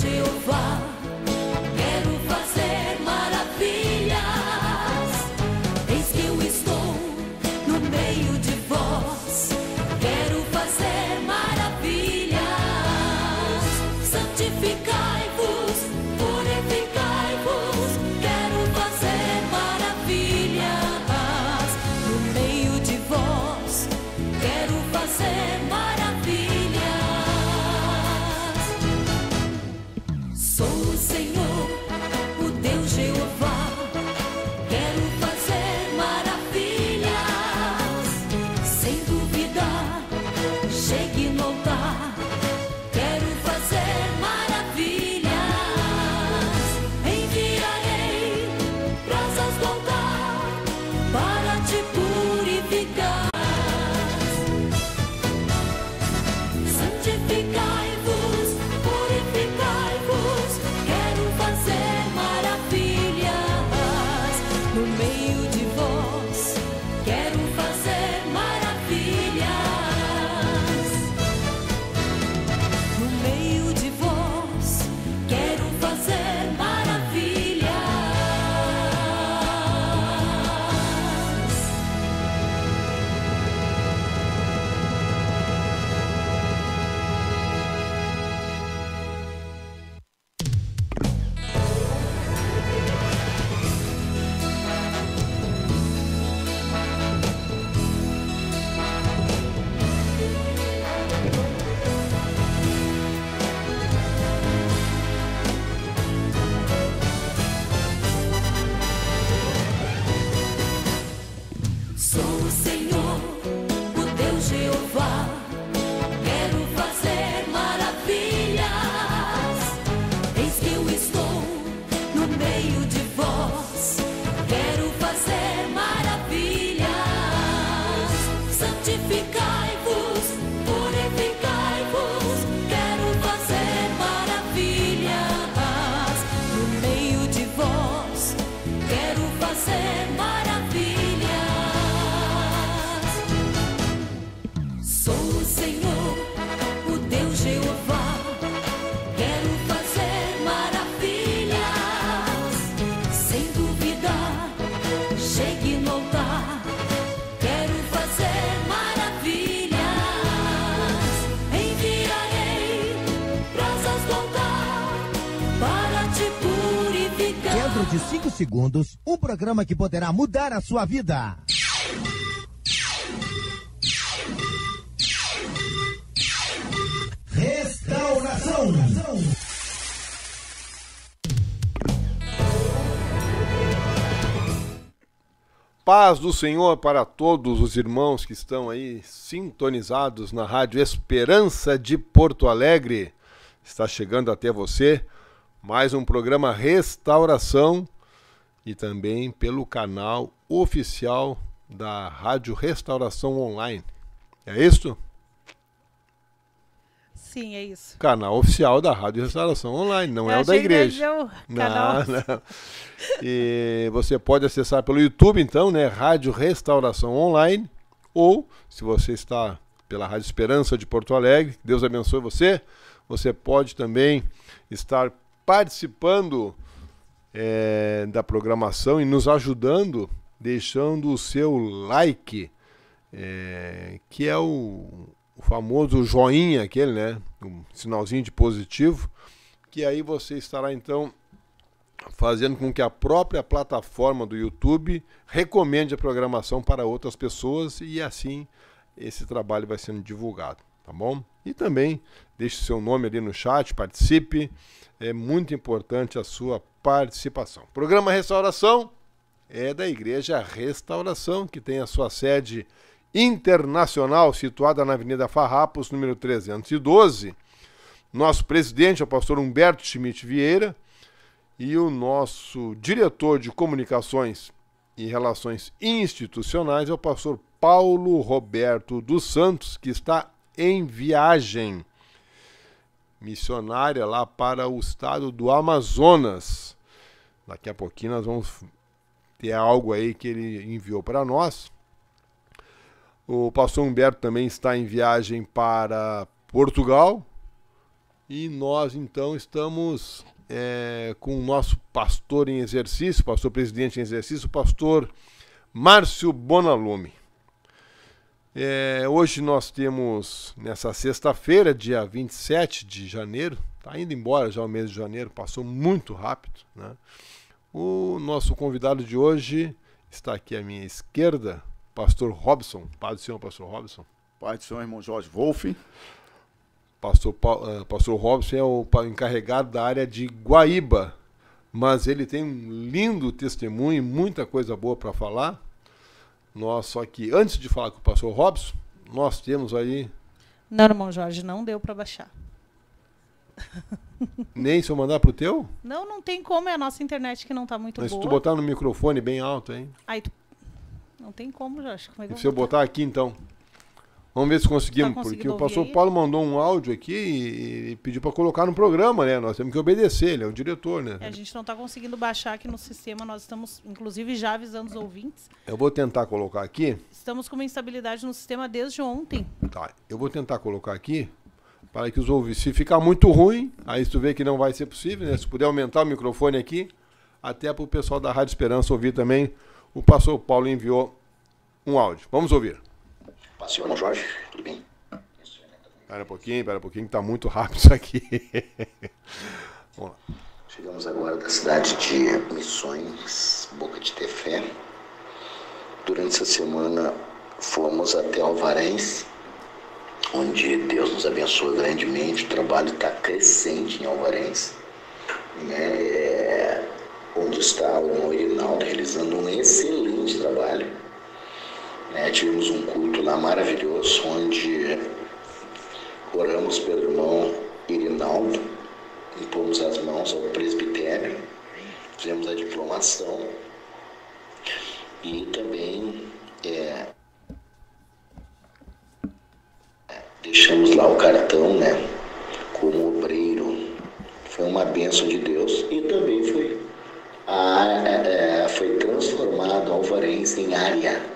Jeová, quero fazer maravilhas. Eis que eu estou no meio de vós, quero fazer maravilhas. Santificai-vos, purificai-vos, quero fazer maravilhas. No meio de vós, quero fazer maravilhas. Sou o Senhor, o Deus Jeová, quero fazer maravilhas. Sem duvidar, chegue no altar, quero fazer maravilhas. Enviarei brasas do altar para te purificar. Santificai-vos, purificai-vos, quero fazer maravilhas. No meio de vós, quero fazer maravilhas. No meio de vós, quero fazer maravilhas. Sou o Senhor, o Deus Jeová, quero fazer maravilhas. Eis que eu estou no meio de vós, quero fazer maravilhas. Santificai-vos, purificai-vos, quero fazer maravilhas. No meio de vós, quero fazer maravilhas. Sou o Senhor, o Deus Jeová, quero fazer maravilhas. Sem duvidar, chegue no altar, quero fazer maravilhas. Enviarei brasas do altar para te purificar. Dentro de 5 segundos, um programa que poderá mudar a sua vida. Restauração. Paz do Senhor para todos os irmãos que estão aí sintonizados na Rádio Esperança de Porto Alegre. Está chegando até você mais um programa Restauração e também pelo canal oficial da Rádio Restauração Online. É isso? Sim, é isso. Canal oficial da Rádio Restauração Online, não é o da igreja. Não. E você pode acessar pelo YouTube, então, né? Rádio Restauração Online. Ou, se você está pela Rádio Esperança de Porto Alegre, Deus abençoe você. Você pode também estar participando da programação e nos ajudando, deixando o seu like, que é o famoso joinha aquele, né? Um sinalzinho de positivo, que aí você estará então fazendo com que a própria plataforma do YouTube recomende a programação para outras pessoas e assim esse trabalho vai sendo divulgado, tá bom? E também deixe seu nome ali no chat, participe, é muito importante a sua participação. Programa Restauração é da Igreja Restauração, que tem a sua sede internacional, situada na Avenida Farrapos, número 312. Nosso presidente é o pastor Humberto Schmidt Vieira e o nosso diretor de comunicações e relações institucionais é o pastor Paulo Roberto dos Santos, que está em viagem missionária lá para o estado do Amazonas. Daqui a pouquinho nós vamos ter algo aí que ele enviou para nós. O pastor Humberto também está em viagem para Portugal, E nós, então, estamos com o nosso pastor em exercício, pastor presidente em exercício, o pastor Márcio Bonalume. Hoje nós temos, nessa sexta-feira, dia 27 de janeiro, está indo embora já o mês de janeiro, passou muito rápido, né? O nosso convidado de hoje está aqui à minha esquerda, pastor Robson. Paz do Senhor, pastor Robson. Paz do Senhor, irmão Jorge Wolff. Pastor Robson é o encarregado da área de Guaíba, mas ele tem um lindo testemunho e muita coisa boa para falar. Só que antes de falar com o pastor Robson, nós temos aí... Não, irmão Jorge, não deu para baixar. Nem se eu mandar pro teu? Não tem como, é a nossa internet que não tá muito boa. Mas se tu botar no microfone bem alto, hein? Não tem como, Jorge. Como é que se eu botar aqui, então... Vamos ver se conseguimos, porque o pastor Paulo mandou um áudio aqui e pediu para colocar no programa, né? Nós temos que obedecer, ele é o diretor, né? A gente não está conseguindo baixar aqui no sistema, nós estamos, inclusive, já avisando os ouvintes. Eu vou tentar colocar aqui. Estamos com uma instabilidade no sistema desde ontem. Tá, eu vou tentar colocar aqui, para que os ouvintes, se ficar muito ruim, aí tu vê que não vai ser possível, né? Se puder aumentar o microfone aqui, até para o pessoal da Rádio Esperança ouvir também, o pastor Paulo enviou um áudio. Vamos ouvir. Pastor, irmão Jorge, tudo bem? Espera um pouquinho, que tá muito rápido isso aqui. Vamos lá. Chegamos agora da cidade de Missões, Boca de Tefé. Durante essa semana fomos até Alvarense, onde Deus nos abençoa grandemente. O trabalho está crescente em Alvarense, né? Onde está o irmão Irinaldo realizando um excelente trabalho. Tivemos um culto lá maravilhoso, onde oramos pelo irmão Irinaldo, impomos as mãos ao presbitério, fizemos a diplomação e também deixamos lá o cartão, né, como obreiro. Foi uma bênção de Deus e também foi transformado Alvarense em área.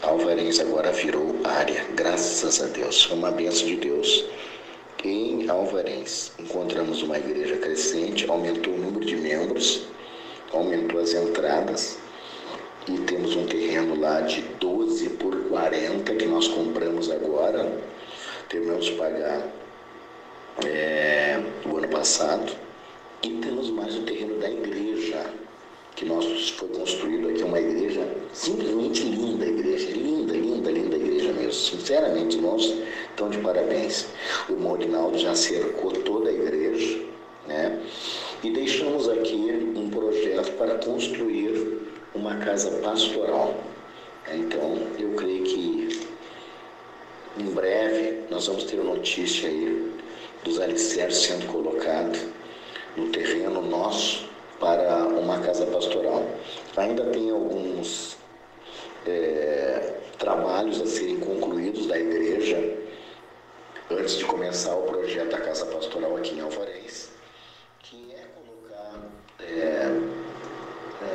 Alvarense agora virou área, graças a Deus, foi uma bênção de Deus. Em Alvarense encontramos uma igreja crescente, aumentou o número de membros, aumentou as entradas e temos um terreno lá de 12 por 40 que nós compramos agora, terminamos de pagar o ano passado, e temos mais o terreno da igreja, que foi construído aqui, uma igreja simplesmente linda, linda igreja mesmo. Sinceramente, irmãos, estão de parabéns. O irmão Rinaldo já cercou toda a igreja, né? E deixamos aqui um projeto para construir uma casa pastoral. Então, eu creio que em breve nós vamos ter notícia aí dos alicerces sendo colocados no terreno nosso para uma casa pastoral. Ainda tem alguns trabalhos a serem concluídos da igreja antes de começar o projeto da casa pastoral aqui em Alvarense, que é colocar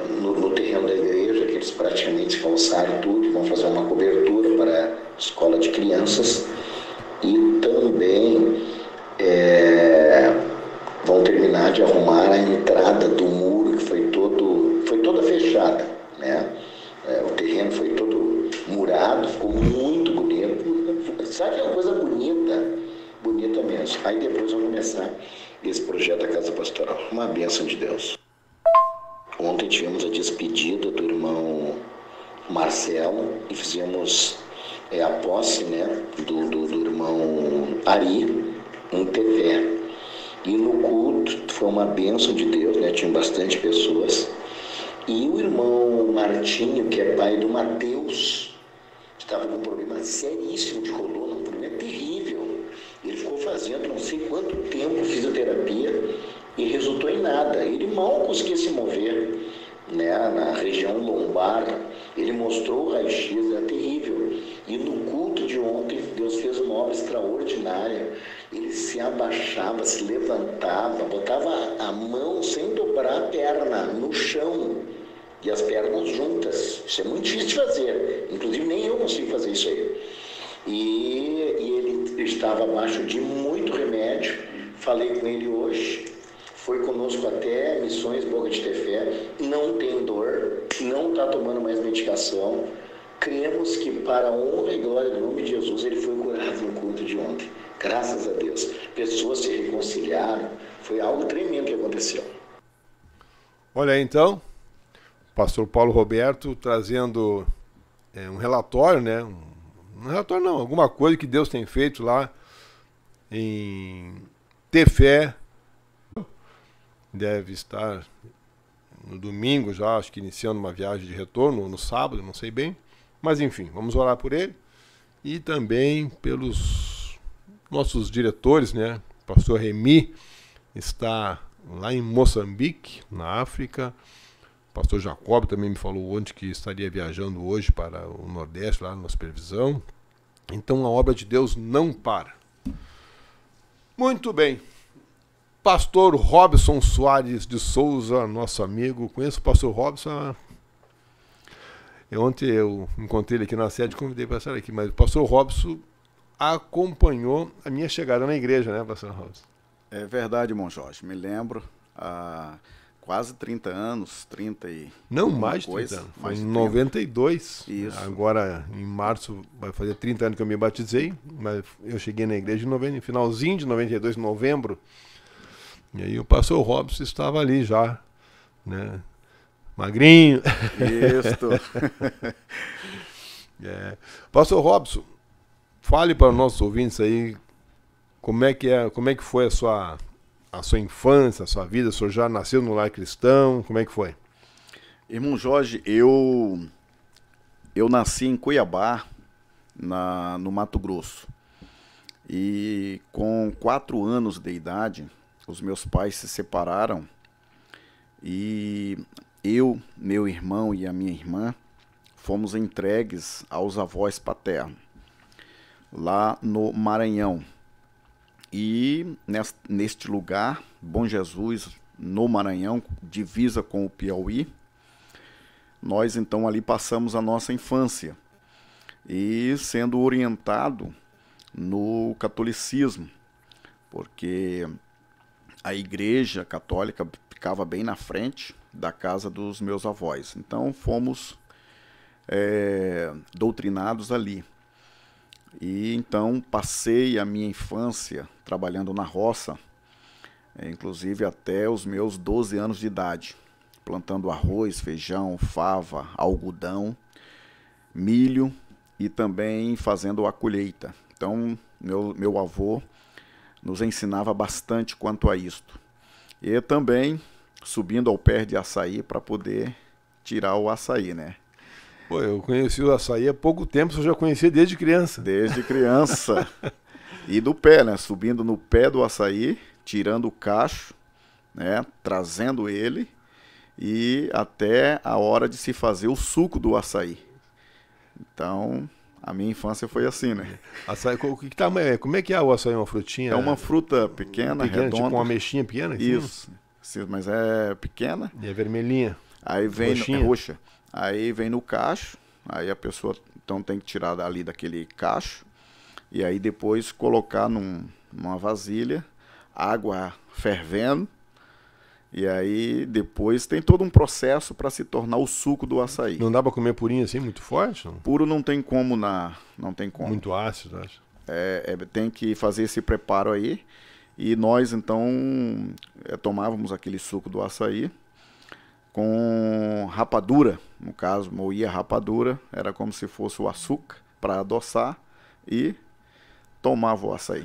no terreno da igreja, que eles praticamente calçaram tudo, vão fazer uma cobertura para a escola de crianças e também vão terminar de arrumar a entrada do muro, que foi toda fechada, né? O terreno foi todo murado, ficou muito bonito. Sabe, é uma coisa bonita mesmo. Aí depois vamos começar esse projeto da Casa Pastoral. Uma bênção de Deus. Ontem tivemos a despedida do irmão Marcelo e fizemos a posse, né, do irmão Ari em Tefé. E no culto foi uma bênção de Deus, né? Tinha bastante pessoas. E o irmão Martinho, que é pai do Mateus, estava com um problema seríssimo de coluna, um problema terrível. Ele ficou fazendo não sei quanto tempo fisioterapia e resultou em nada. Ele mal conseguia se mover, né? Na região lombar. Ele mostrou o raio-x, era terrível. E no culto de ontem, Deus fez uma obra extraordinária. Ele se abaixava, se levantava, botava a mão sem dobrar a perna no chão e as pernas juntas. Isso é muito difícil de fazer. Inclusive nem eu consigo fazer isso aí. E ele estava abaixo de muito remédio. Falei com ele hoje. Foi conosco até Missões Boca de Tefé. Não tem dor, não está tomando mais medicação. Cremos que para a honra e glória do nome de Jesus ele foi curado no culto de ontem. Graças a Deus. Pessoas se reconciliaram. Foi algo tremendo que aconteceu. Olha aí, então, pastor Paulo Roberto trazendo um relatório, né? Um relatório não, alguma coisa que Deus tem feito lá em Tefé. Deve estar no domingo já, acho que iniciando uma viagem de retorno, ou no sábado, não sei bem. Mas enfim, vamos orar por ele. E também pelos nossos diretores, né? O pastor Remy está lá em Moçambique, na África. O pastor Jacob também me falou ontem que estaria viajando hoje para o Nordeste, lá na supervisão. Então a obra de Deus não para. Muito bem. Pastor Robson Soares de Souza, nosso amigo. Conheço o pastor Robson. Ontem eu encontrei ele aqui na sede e convidei para estar aqui. Mas o pastor Robson acompanhou a minha chegada na igreja, né, pastor Robson? É verdade, irmão Jorge. Me lembro, há quase 30 anos, 30 e... Não, mais de 30 anos. Foi em 92. Isso. Agora, em março, vai fazer 30 anos que eu me batizei. Mas eu cheguei na igreja em finalzinho de 92, novembro. E aí o pastor Robson estava ali já, né? Magrinho. Isso. Pastor Robson, fale para os nossos ouvintes aí como é que foi a sua infância, a sua vida. O senhor já nasceu no lar cristão? Como é que foi? Irmão Jorge, eu nasci em Cuiabá, no Mato Grosso. E com 4 anos de idade, os meus pais se separaram e eu, meu irmão e a minha irmã fomos entregues aos avós paternos, lá no Maranhão. E neste lugar, Bom Jesus, no Maranhão, divisa com o Piauí, nós então ali passamos a nossa infância e sendo orientado no catolicismo, porque a igreja católica ficava bem na frente da casa dos meus avós. Então fomos doutrinados ali. E então passei a minha infância trabalhando na roça, inclusive até os meus 12 anos de idade, plantando arroz, feijão, fava, algodão, milho e também fazendo a colheita. Então meu avô nos ensinava bastante quanto a isto. E também subindo ao pé de açaí para poder tirar o açaí, né? Pô, eu conheci o açaí há pouco tempo, você já conhecia desde criança. Desde criança. E do pé, né? Subindo no pé do açaí, tirando o cacho, né? Trazendo ele e até a hora de se fazer o suco do açaí. Então, a minha infância foi assim, né? Açaí, que tamanho é? Como é que é o açaí? Uma frutinha? É uma fruta pequena, redonda. Tipo uma ameixinha pequena? Isso. Sim, mas é pequena. E é vermelhinha. Aí vem roxa. Aí vem no cacho. Aí a pessoa então tem que tirar ali daquele cacho. E aí depois colocar numa vasilha, água fervendo. E aí depois tem todo um processo para se tornar o suco do açaí. Não dá para comer purinho assim, muito forte? Não? Puro não tem como. Não tem como. Muito ácido, acho. Tem que fazer esse preparo aí. E nós então tomávamos aquele suco do açaí com rapadura. No caso, moía rapadura. Era como se fosse o açúcar para adoçar e tomava o açaí.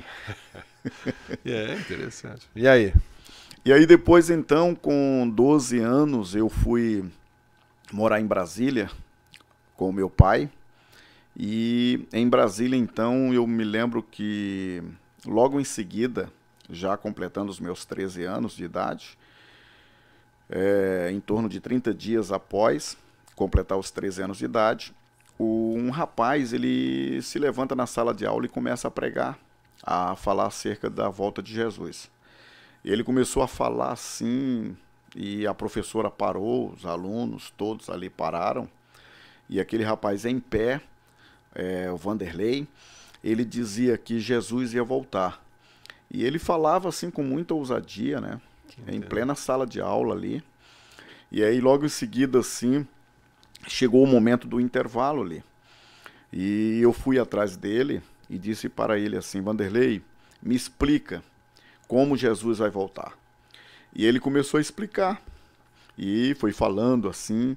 Interessante. E aí? E aí depois, então, com 12 anos, eu fui morar em Brasília com o meu pai. E em Brasília, então, eu me lembro que logo em seguida, já completando os meus 13 anos de idade, em torno de 30 dias após completar os 13 anos de idade, um rapaz, ele se levanta na sala de aula e começa a pregar, a falar acerca da volta de Jesus. E ele começou a falar assim, e a professora parou, os alunos todos ali pararam, e aquele rapaz em pé, o Vanderlei, ele dizia que Jesus ia voltar. E ele falava assim com muita ousadia, né? Em plena sala de aula ali. E aí logo em seguida assim, chegou o momento do intervalo ali. E eu fui atrás dele e disse para ele assim: Vanderlei, me explica como Jesus vai voltar. E ele começou a explicar. E foi falando assim.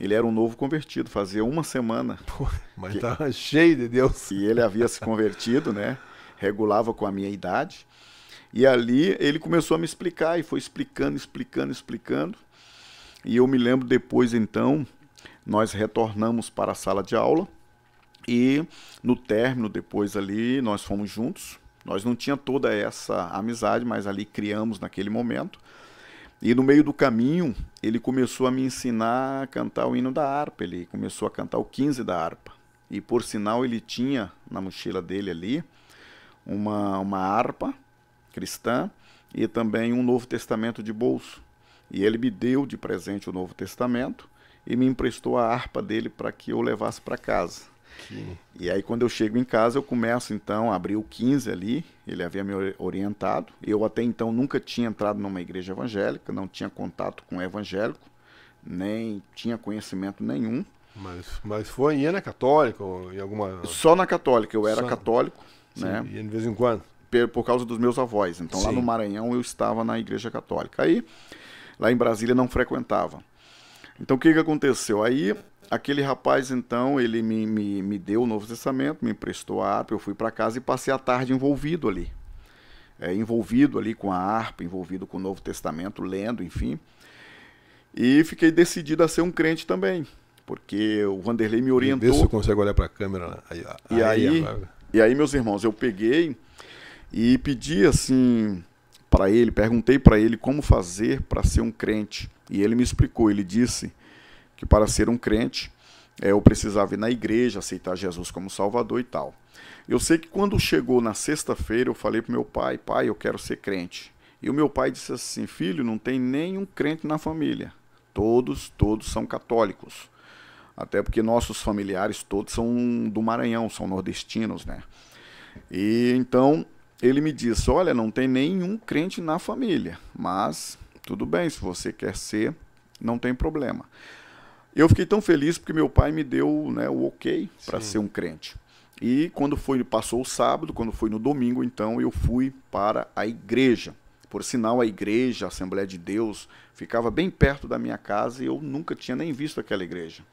Ele era um novo convertido, fazia uma semana. Pô, mas estava cheio de Deus. E ele havia se convertido, né? Regulava com a minha idade. E ali ele começou a me explicar, e foi explicando. E eu me lembro depois, então, nós retornamos para a sala de aula. E no término, depois ali, nós fomos juntos. Nós não tínhamos toda essa amizade, mas ali criamos naquele momento. E no meio do caminho, ele começou a me ensinar a cantar o hino da harpa. Ele começou a cantar o 15 da harpa. E por sinal, ele tinha na mochila dele ali uma harpa cristã e também um Novo Testamento de bolso. E ele me deu de presente o Novo Testamento e me emprestou a harpa dele para que eu levasse para casa. E aí quando eu chego em casa, eu começo então a abrir o 15 ali. Ele havia me orientado. Eu até então nunca tinha entrado numa igreja evangélica, não tinha contato com evangélico, nem tinha conhecimento nenhum. Mas foi em Ana Católica ou em alguma... Só na Católica, eu era católico. Sim, né? E de vez em quando? Por causa dos meus avós. Então lá Sim. no Maranhão eu estava na igreja católica. Aí lá em Brasília não frequentava. Então o que aconteceu? Aí aquele rapaz então, ele me deu o Novo Testamento, me emprestou a harpa, eu fui para casa e passei a tarde envolvido ali. Envolvido ali com a harpa, envolvido com o Novo Testamento, lendo, enfim. E fiquei decidido a ser um crente também, porque o Vanderlei me orientou. Vê se eu consigo olhar para a câmera. E aí, meus irmãos, eu peguei e pedi assim para ele, perguntei para ele como fazer para ser um crente. E ele me explicou, ele disse que para ser um crente, eu precisava ir na igreja, aceitar Jesus como Salvador e tal. Eu sei que quando chegou na sexta-feira, eu falei para meu pai, eu quero ser crente. E o meu pai disse assim, filho, não tem nenhum crente na família. Todos são católicos. Até porque nossos familiares todos são do Maranhão, são nordestinos, né? E então ele me disse, olha, não tem nenhum crente na família, mas tudo bem, se você quer ser, não tem problema. Eu fiquei tão feliz porque meu pai me deu, né, o ok para ser um crente. E quando passou o sábado, quando foi no domingo, então eu fui para a igreja. Por sinal, a igreja, a Assembleia de Deus, ficava bem perto da minha casa e eu nunca tinha nem visto aquela igreja.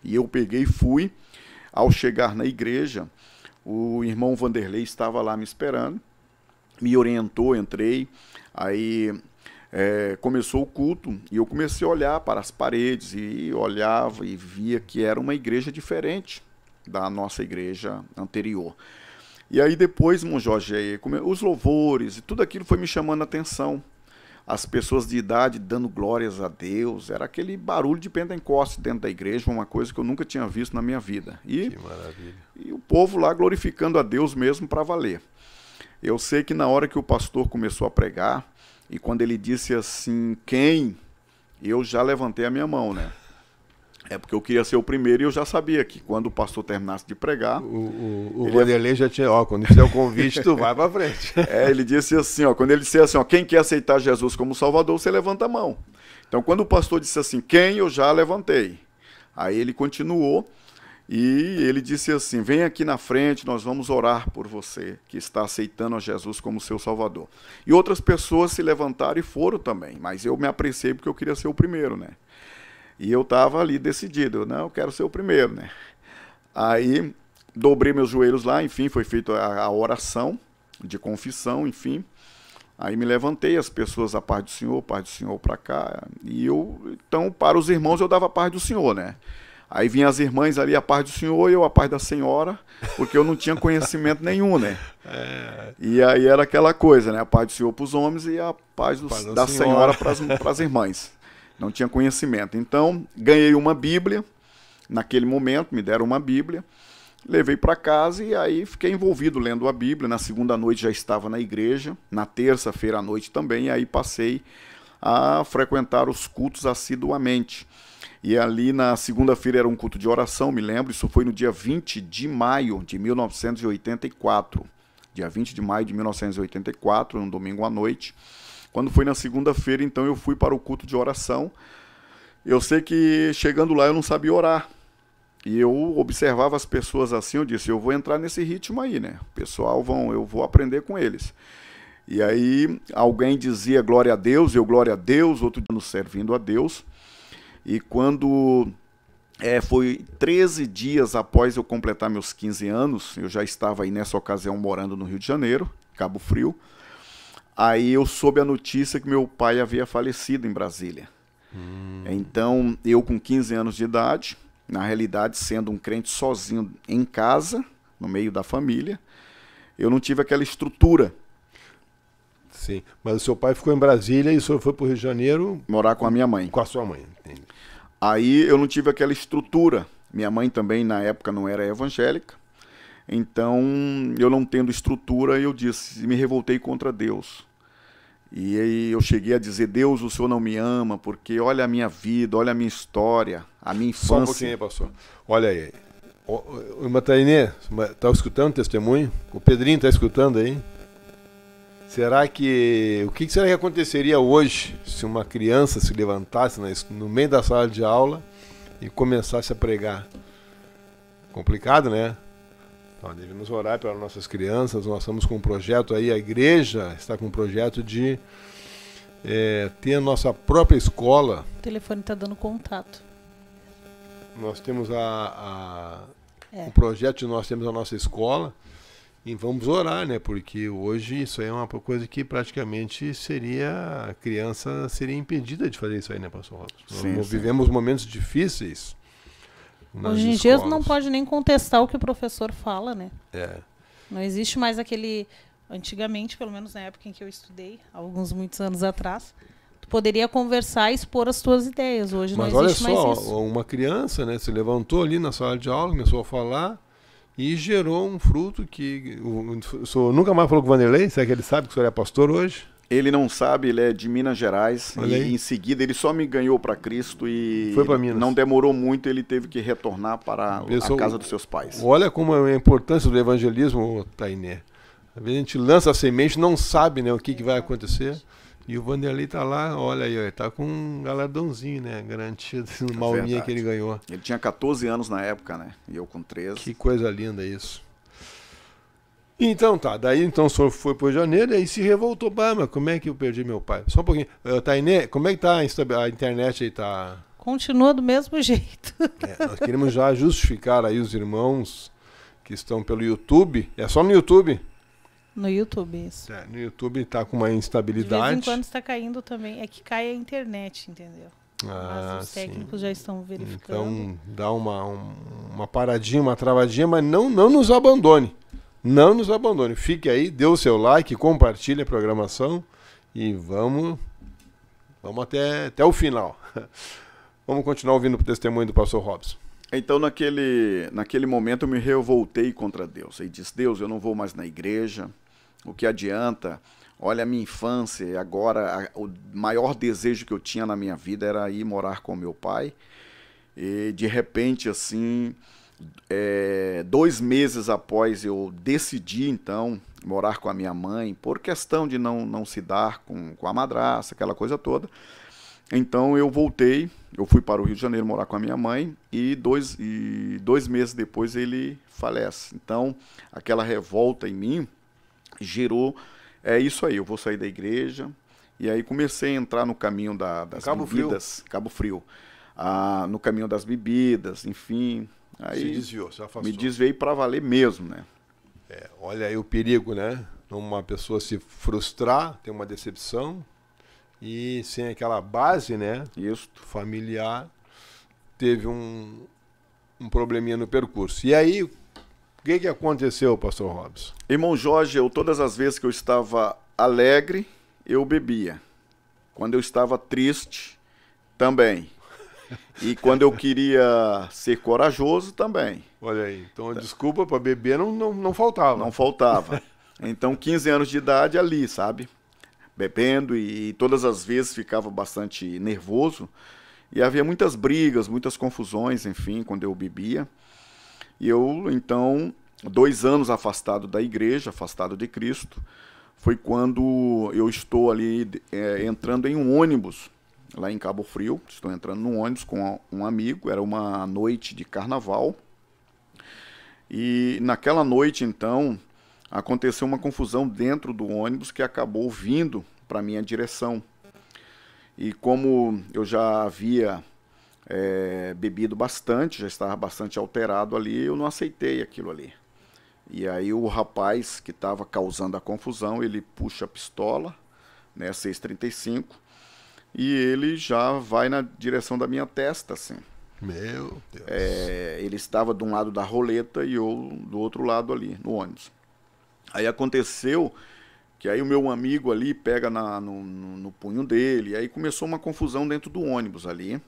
E eu peguei e fui. Ao chegar na igreja, o irmão Vanderlei estava lá me esperando, me orientou, entrei, aí começou o culto e eu comecei a olhar para as paredes e olhava e via que era uma igreja diferente da nossa igreja anterior. E aí depois, irmão Jorge, os louvores e tudo aquilo foi me chamando a atenção. As pessoas de idade dando glórias a Deus, era aquele barulho de Pentecoste dentro da igreja, uma coisa que eu nunca tinha visto na minha vida. Que maravilha. E o povo lá glorificando a Deus mesmo para valer. Eu sei que na hora que o pastor começou a pregar, e quando ele disse assim, quem? Eu já levantei a minha mão, né? É porque eu queria ser o primeiro e eu já sabia que quando o pastor terminasse de pregar... O Vanderlei já tinha, quando fizer o convite, tu vai pra frente. Ele disse assim, quando ele disse assim, quem quer aceitar Jesus como Salvador, você levanta a mão. Então, quando o pastor disse assim, quem, eu já levantei. Aí ele continuou e ele disse assim, vem aqui na frente, nós vamos orar por você, que está aceitando a Jesus como seu Salvador. E outras pessoas se levantaram e foram também, mas eu me apressei porque eu queria ser o primeiro, né? E eu estava ali decidido, eu quero ser o primeiro, né? Aí dobrei meus joelhos lá, enfim, foi feita a oração de confissão, enfim. Aí me levantei, as pessoas, a paz do Senhor para cá. E eu, então, para os irmãos eu dava a paz do Senhor, né? Aí vinham as irmãs ali, a paz do Senhor, e eu a paz da Senhora, porque eu não tinha conhecimento nenhum, né? E aí era aquela coisa, né? A paz do Senhor para os homens e a paz da Senhora para as irmãs. Não tinha conhecimento. Então, ganhei uma Bíblia, naquele momento, me deram uma Bíblia, levei para casa e aí fiquei envolvido lendo a Bíblia. Na segunda noite já estava na igreja, na terça-feira à noite também, e aí passei a frequentar os cultos assiduamente. E ali na segunda-feira era um culto de oração, me lembro, isso foi no dia 20 de maio de 1984. Dia 20 de maio de 1984, um domingo à noite. Quando foi na segunda-feira, então eu fui para o culto de oração. Eu sei que chegando lá eu não sabia orar. E eu observava as pessoas assim, eu disse, eu vou entrar nesse ritmo aí, né? O pessoal eu vou aprender com eles. E aí alguém dizia glória a Deus, eu glória a Deus, outro dia nos servindo a Deus. E quando foi 13 dias após eu completar meus 15 anos, eu já estava aí nessa ocasião morando no Rio de Janeiro, Cabo Frio, aí eu soube a notícia que meu pai havia falecido em Brasília. Então, eu com 15 anos de idade, na realidade sendo um crente sozinho em casa, no meio da família, eu não tive aquela estrutura. Sim, mas o seu pai ficou em Brasília e o senhor foi para o Rio de Janeiro... Morar com a minha mãe. Com a sua mãe, entendi. Aí eu não tive aquela estrutura. Minha mãe também, na época, não era evangélica. Então, eu não tendo estrutura, eu disse, me revoltei contra Deus. E aí eu cheguei a dizer, Deus, o Senhor não me ama, porque olha a minha vida, olha a minha história, a minha infância. Só um pouquinho aí, pastor. Olha aí. O Matainê, está escutando o testemunho? O Pedrinho está escutando aí? O que será que aconteceria hoje se uma criança se levantasse no meio da sala de aula e começasse a pregar? Complicado, né? Nós devemos orar pelas nossas crianças, nós estamos com um projeto aí, a igreja está com um projeto de ter a nossa própria escola. O telefone está dando contato. Nós temos o projeto de nós temos a nossa escola. E vamos orar, né? Porque hoje isso aí é uma coisa que praticamente a criança seria impedida de fazer isso aí, né, pastor Robson? Nós vivemos momentos difíceis nas hoje em escolas. dia não pode nem contestar o que o professor fala, né? Não existe mais aquele... Antigamente, pelo menos na época em que eu estudei, muitos anos atrás, tu poderia conversar e expor as tuas ideias. Hoje não existe mais isso. Mas olha só, uma criança, né, se levantou ali na sala de aula, começou a falar... E gerou um fruto que... O senhor nunca mais falou com o Vanderlei? Será que ele sabe que o senhor é pastor hoje? Ele não sabe, ele é de Minas Gerais. E em seguida ele só me ganhou para Cristo e foi para Minas. Não demorou muito, ele teve que retornar para a casa dos seus pais. Olha como é a importância do evangelismo, Tainé. Às vezes a gente lança a semente, não sabe, né, o que vai acontecer. E o Vanderlei está lá, olha aí, está com um galardãozinho, né? Garantido, uma alminha que ele ganhou. Ele tinha 14 anos na época, né? E eu com 13. Que coisa linda isso. Então tá, daí então o senhor foi para o Rio de Janeiro e aí se revoltou. Mas como é que eu perdi meu pai? Só um pouquinho. Tainé, como é que tá a internet aí? Tá... Continua do mesmo jeito. Nós queremos já justificar aí os irmãos que estão pelo YouTube. É só no YouTube? No YouTube, isso. No YouTube está com uma instabilidade. De vez em quando está caindo também. É que cai a internet, entendeu? Mas os técnicos já estão verificando. Então dá uma paradinha, uma travadinha, mas não nos abandone. Não nos abandone. Fique aí, dê o seu like, compartilhe a programação e vamos até o final. Vamos continuar ouvindo o testemunho do pastor Robson. Então, naquele momento, eu me revoltei contra Deus. E disse, Deus, eu não vou mais na igreja. O que adianta? Olha a minha infância. E agora, o maior desejo que eu tinha na minha vida era ir morar com meu pai. E, de repente, assim, 2 meses após eu decidi, então, morar com a minha mãe, por questão de não se dar com a madrasta, aquela coisa toda. Então eu voltei, eu fui para o Rio de Janeiro morar com a minha mãe e dois meses depois ele falece. Então aquela revolta em mim gerou isso aí, eu vou sair da igreja. E aí comecei a entrar no caminho das bebidas. Cabo Frio. No caminho das bebidas, enfim. Aí se desviou, se afastou. Me desviei para valer mesmo, né? Olha aí o perigo, né? Uma pessoa se frustrar, ter uma decepção. E sem aquela base, né, familiar, teve um probleminha no percurso. E aí, o que aconteceu, pastor Robson? Irmão Jorge, todas as vezes que eu estava alegre, eu bebia. Quando eu estava triste, também. E quando eu queria ser corajoso, também. Olha aí, então a desculpa para beber não faltava. Não faltava. Então, 15 anos de idade ali, sabe? Bebendo e todas as vezes ficava bastante nervoso E havia muitas brigas, muitas confusões, enfim, quando eu bebia. E eu, então, 2 anos afastado da igreja, afastado de Cristo, foi quando eu estou ali entrando em um ônibus, lá em Cabo Frio. Estou entrando num ônibus com um amigo, era uma noite de carnaval. E naquela noite, então, aconteceu uma confusão dentro do ônibus que acabou vindo para a minha direção. E como eu já havia bebido bastante, já estava bastante alterado ali, eu não aceitei aquilo ali. E aí o rapaz que estava causando a confusão, ele puxa a pistola, né, 6,35, e ele já vai na direção da minha testa, assim. Meu Deus. Ele estava de um lado da roleta e eu do outro lado ali, no ônibus. Aí aconteceu que aí o meu amigo ali pega no punho dele, e aí começou uma confusão dentro do ônibus ali.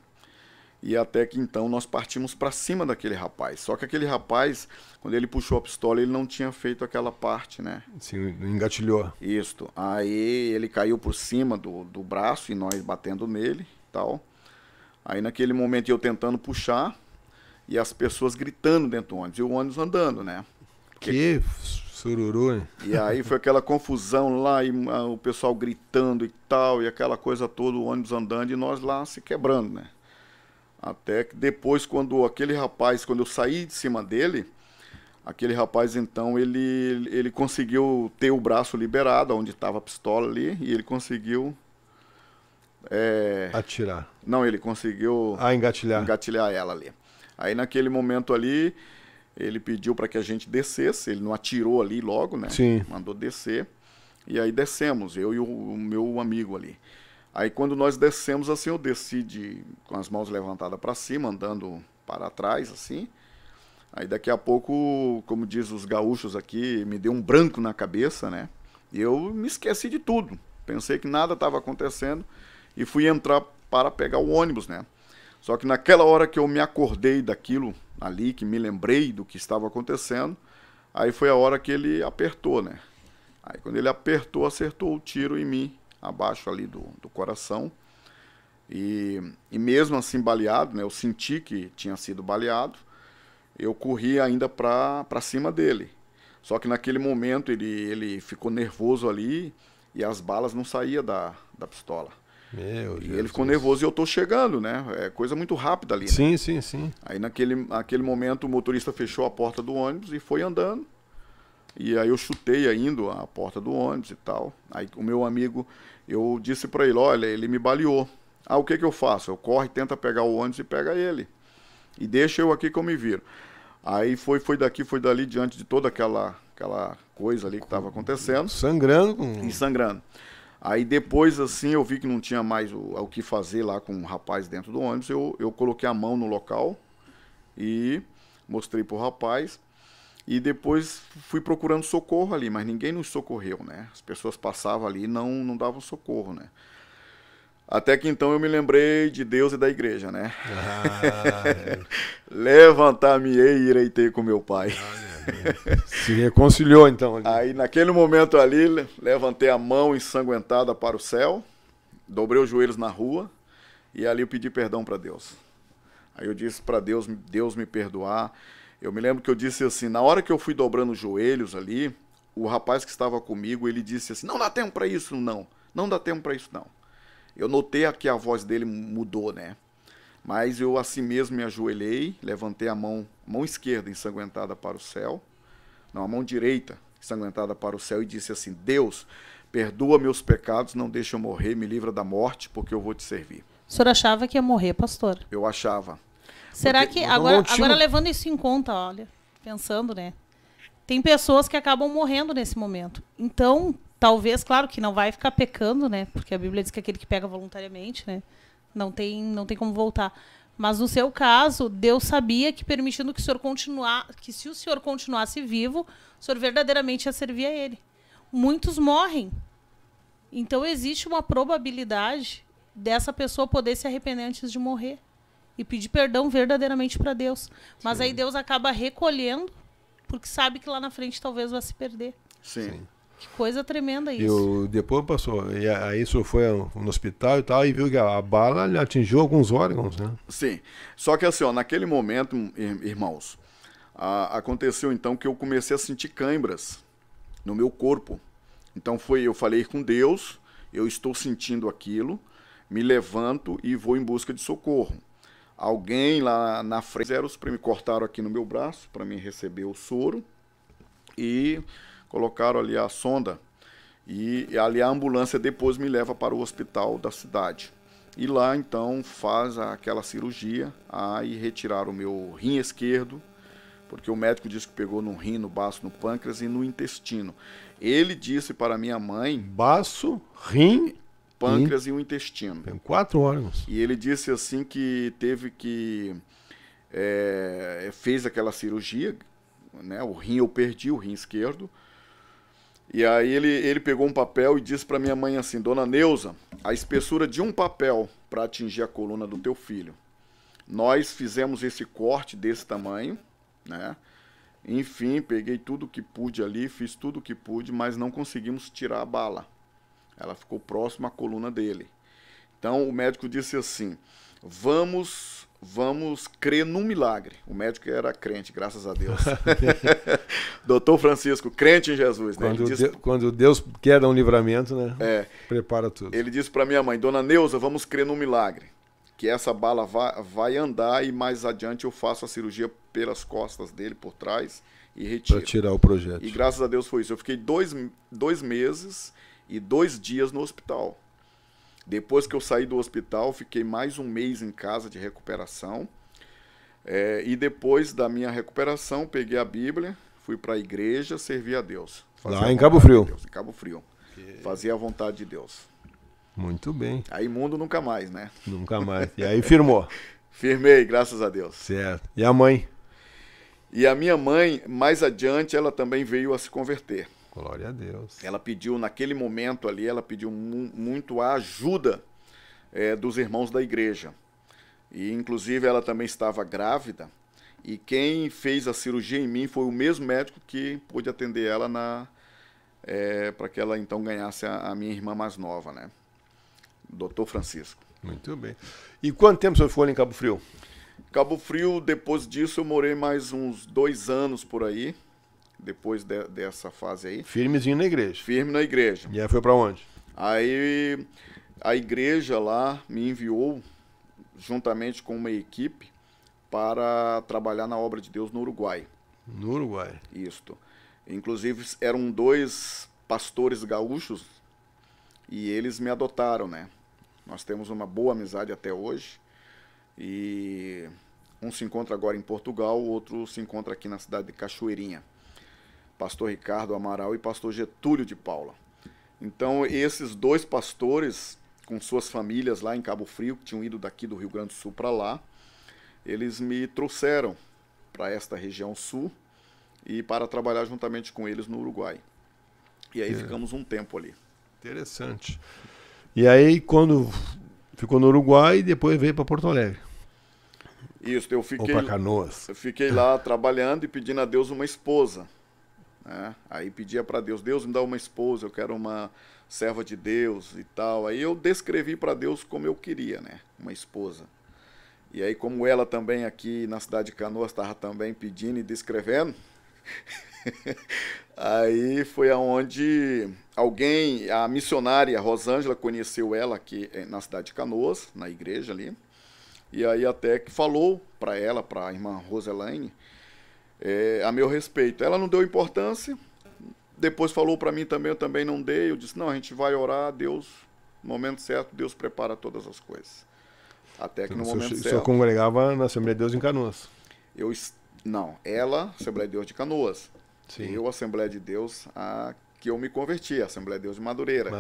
E até que então nós partimos para cima daquele rapaz. Só que aquele rapaz, quando ele puxou a pistola, ele não tinha feito aquela parte, né? Sim, engatilhou. Isso. Aí ele caiu por cima do braço e nós batendo nele e tal. Aí naquele momento eu tentando puxar e as pessoas gritando dentro do ônibus. E o ônibus andando, né? Que sururu, hein? E aí foi aquela confusão lá, e o pessoal gritando e tal, e aquela coisa toda, o ônibus andando e nós lá se quebrando, né? Até que depois, quando eu saí de cima dele, aquele rapaz, então, ele conseguiu ter o braço liberado, onde estava a pistola ali, e ele conseguiu... atirar. Não, ele conseguiu... engatilhar ela ali. Aí, naquele momento ali, ele pediu para que a gente descesse, ele não atirou ali logo, né? Sim. Mandou descer, e aí descemos, eu e o meu amigo ali. Aí quando nós descemos, assim, eu desci com as mãos levantadas para cima, andando para trás, assim. Aí daqui a pouco, como diz os gaúchos aqui, me deu um branco na cabeça, né? E eu me esqueci de tudo. Pensei que nada estava acontecendo e fui entrar para pegar o ônibus, né? Só que naquela hora que eu me acordei daquilo ali, que me lembrei do que estava acontecendo, aí foi a hora que ele apertou, né? Aí quando ele apertou, acertou o tiro em mim, abaixo ali do coração, e mesmo assim baleado, né, eu senti que tinha sido baleado, eu corri ainda para cima dele. Só que naquele momento ele ficou nervoso ali e as balas não saíam da pistola. Meu e ele ficou nervoso e eu tô chegando, né? É coisa muito rápida ali, né? Sim. Aí naquele momento o motorista fechou a porta do ônibus e foi andando. E aí eu chutei ainda a porta do ônibus e tal. Aí o meu amigo, eu disse para ele, olha, ele me baleou. O que eu faço? Eu corro e tento pegar o ônibus e pega ele. E deixa eu aqui que eu me viro. Aí foi daqui, foi dali, diante de toda aquela coisa ali que estava acontecendo. Sangrando. E sangrando. Aí depois, assim, eu vi que não tinha mais o que fazer lá com o rapaz dentro do ônibus. Eu coloquei a mão no local e mostrei pro rapaz. E depois fui procurando socorro ali, mas ninguém nos socorreu, né? As pessoas passavam ali e não davam socorro, né? Até que então eu me lembrei de Deus e da igreja, né? Levantar-me-ei e irei ter com meu pai. Se reconciliou então. Ali. Aí naquele momento ali, levantei a mão ensanguentada para o céu, dobrei os joelhos na rua e ali eu pedi perdão para Deus. Aí eu disse para Deus me perdoar. Eu me lembro que eu disse assim, na hora que eu fui dobrando os joelhos ali, o rapaz que estava comigo, ele disse assim, não dá tempo para isso, não dá tempo para isso, não. Eu notei que a voz dele mudou, né? Mas eu assim mesmo me ajoelhei, levantei a mão esquerda ensanguentada para o céu, não, a mão direita ensanguentada para o céu e disse assim, Deus, perdoa meus pecados, não deixa eu morrer, me livra da morte, porque eu vou te servir. O senhor achava que ia morrer, pastor? Eu achava. Será que, agora levando isso em conta, olha, pensando, né? Tem pessoas que acabam morrendo nesse momento. Então, talvez, claro que não vai ficar pecando, né? Porque a Bíblia diz que aquele que pega voluntariamente, né? Não tem como voltar. Mas no seu caso, Deus sabia que permitindo que o senhor que se o senhor continuasse vivo, o senhor verdadeiramente ia servir a ele. Muitos morrem. Então, existe uma probabilidade dessa pessoa poder se arrepender antes de morrer. E pedir perdão verdadeiramente para Deus. Mas Sim. Aí Deus acaba recolhendo, porque sabe que lá na frente talvez vá se perder. Sim. Que coisa tremenda isso. Depois passou, e aí o senhor foi no hospital e tal, e viu que a bala lhe atingiu alguns órgãos, né? Sim, só que assim, ó, naquele momento, irmãos, aconteceu então que eu comecei a sentir câimbras no meu corpo. Então eu falei com Deus, eu estou sentindo aquilo, me levanto e vou em busca de socorro. Alguém lá na frente me cortaram aqui no meu braço para mim receber o soro e colocaram ali a sonda. E ali a ambulância depois me leva para o hospital da cidade. E lá então faz aquela cirurgia, aí retiraram o meu rim esquerdo, porque o médico disse que pegou no rim, no baço, no pâncreas e no intestino. Ele disse para minha mãe... Baço, rim... Pâncreas e o intestino. Tem 4 órgãos. E ele disse assim que teve que... fez aquela cirurgia, né? O rim eu perdi, o rim esquerdo. E aí ele pegou um papel e disse para minha mãe assim: Dona Neuza, a espessura de um papel para atingir a coluna do teu filho. Nós fizemos esse corte desse tamanho, né? Enfim, peguei tudo que pude ali, fiz tudo que pude, mas não conseguimos tirar a bala. Ela ficou próxima à coluna dele. Então o médico disse assim: vamos crer num milagre. O médico era crente, graças a Deus. Doutor Francisco, crente em Jesus. Né? Quando Deus quer dar um livramento, né? Prepara tudo. Ele disse para minha mãe: Dona Neuza, vamos crer num milagre. Que essa bala vai andar e mais adiante eu faço a cirurgia pelas costas dele, por trás, e retiro. Para tirar o projeto. E graças a Deus foi isso. Eu fiquei 2 meses e 2 dias no hospital. Depois que eu saí do hospital, fiquei mais 1 mês em casa de recuperação. E depois da minha recuperação, peguei a Bíblia, fui para a igreja, servi a Deus. Lá em Cabo Frio. Em Cabo Frio. Fazia a vontade de Deus. Muito bem. Aí mundo nunca mais, né? Nunca mais. E aí firmou. Firmei, graças a Deus. Certo. E a mãe? E a minha mãe, mais adiante, ela também veio a se converter. Glória a Deus. Ela pediu, naquele momento ali, ela pediu muito a ajuda dos irmãos da igreja. E, inclusive, ela também estava grávida. E quem fez a cirurgia em mim foi o mesmo médico que pôde atender ela para que ela, então, ganhasse a minha irmã mais nova, né? Doutor Francisco. Muito bem. E quanto tempo o senhor ficou em Cabo Frio? Cabo Frio, depois disso, eu morei mais uns 2 anos por aí. Depois dessa fase aí. Firmezinho na igreja. Firme na igreja. E aí foi para onde? Aí a igreja lá me enviou, juntamente com uma equipe, para trabalhar na obra de Deus no Uruguai. No Uruguai. Isto. Inclusive eram 2 pastores gaúchos e eles me adotaram, né? Nós temos uma boa amizade até hoje. E um se encontra agora em Portugal, o outro se encontra aqui na cidade de Cachoeirinha. Pastor Ricardo Amaral e pastor Getúlio de Paula. Então, esses 2 pastores, com suas famílias lá em Cabo Frio, que tinham ido daqui do Rio Grande do Sul para lá, eles me trouxeram para esta região sul e para trabalhar juntamente com eles no Uruguai. E aí ficamos um tempo ali. Interessante. E aí, quando ficou no Uruguai, depois veio para Porto Alegre. Isso, eu fiquei... Ou para Canoas. Eu fiquei lá trabalhando e pedindo a Deus uma esposa. Aí pedia para Deus: Deus, me dá uma esposa, eu quero uma serva de Deus e tal. Aí eu descrevi para Deus como eu queria, né? Uma esposa. E aí, como ela também aqui na cidade de Canoas estava também pedindo e descrevendo, aí foi aonde a missionária Rosângela, conheceu ela aqui na cidade de Canoas, na igreja ali. E aí até que falou para ela, para a irmã Roselaine, a meu respeito. Ela não deu importância, depois falou para mim também, eu também não dei. Eu disse: não, a gente vai orar, Deus, no momento certo, Deus prepara todas as coisas. Até que no momento certo... O senhor congregava na Assembleia de Deus em Canoas? Não, ela, Assembleia de Deus de Canoas. Sim. Eu, Assembleia de Deus, que eu me converti, Assembleia de Deus de Madureira.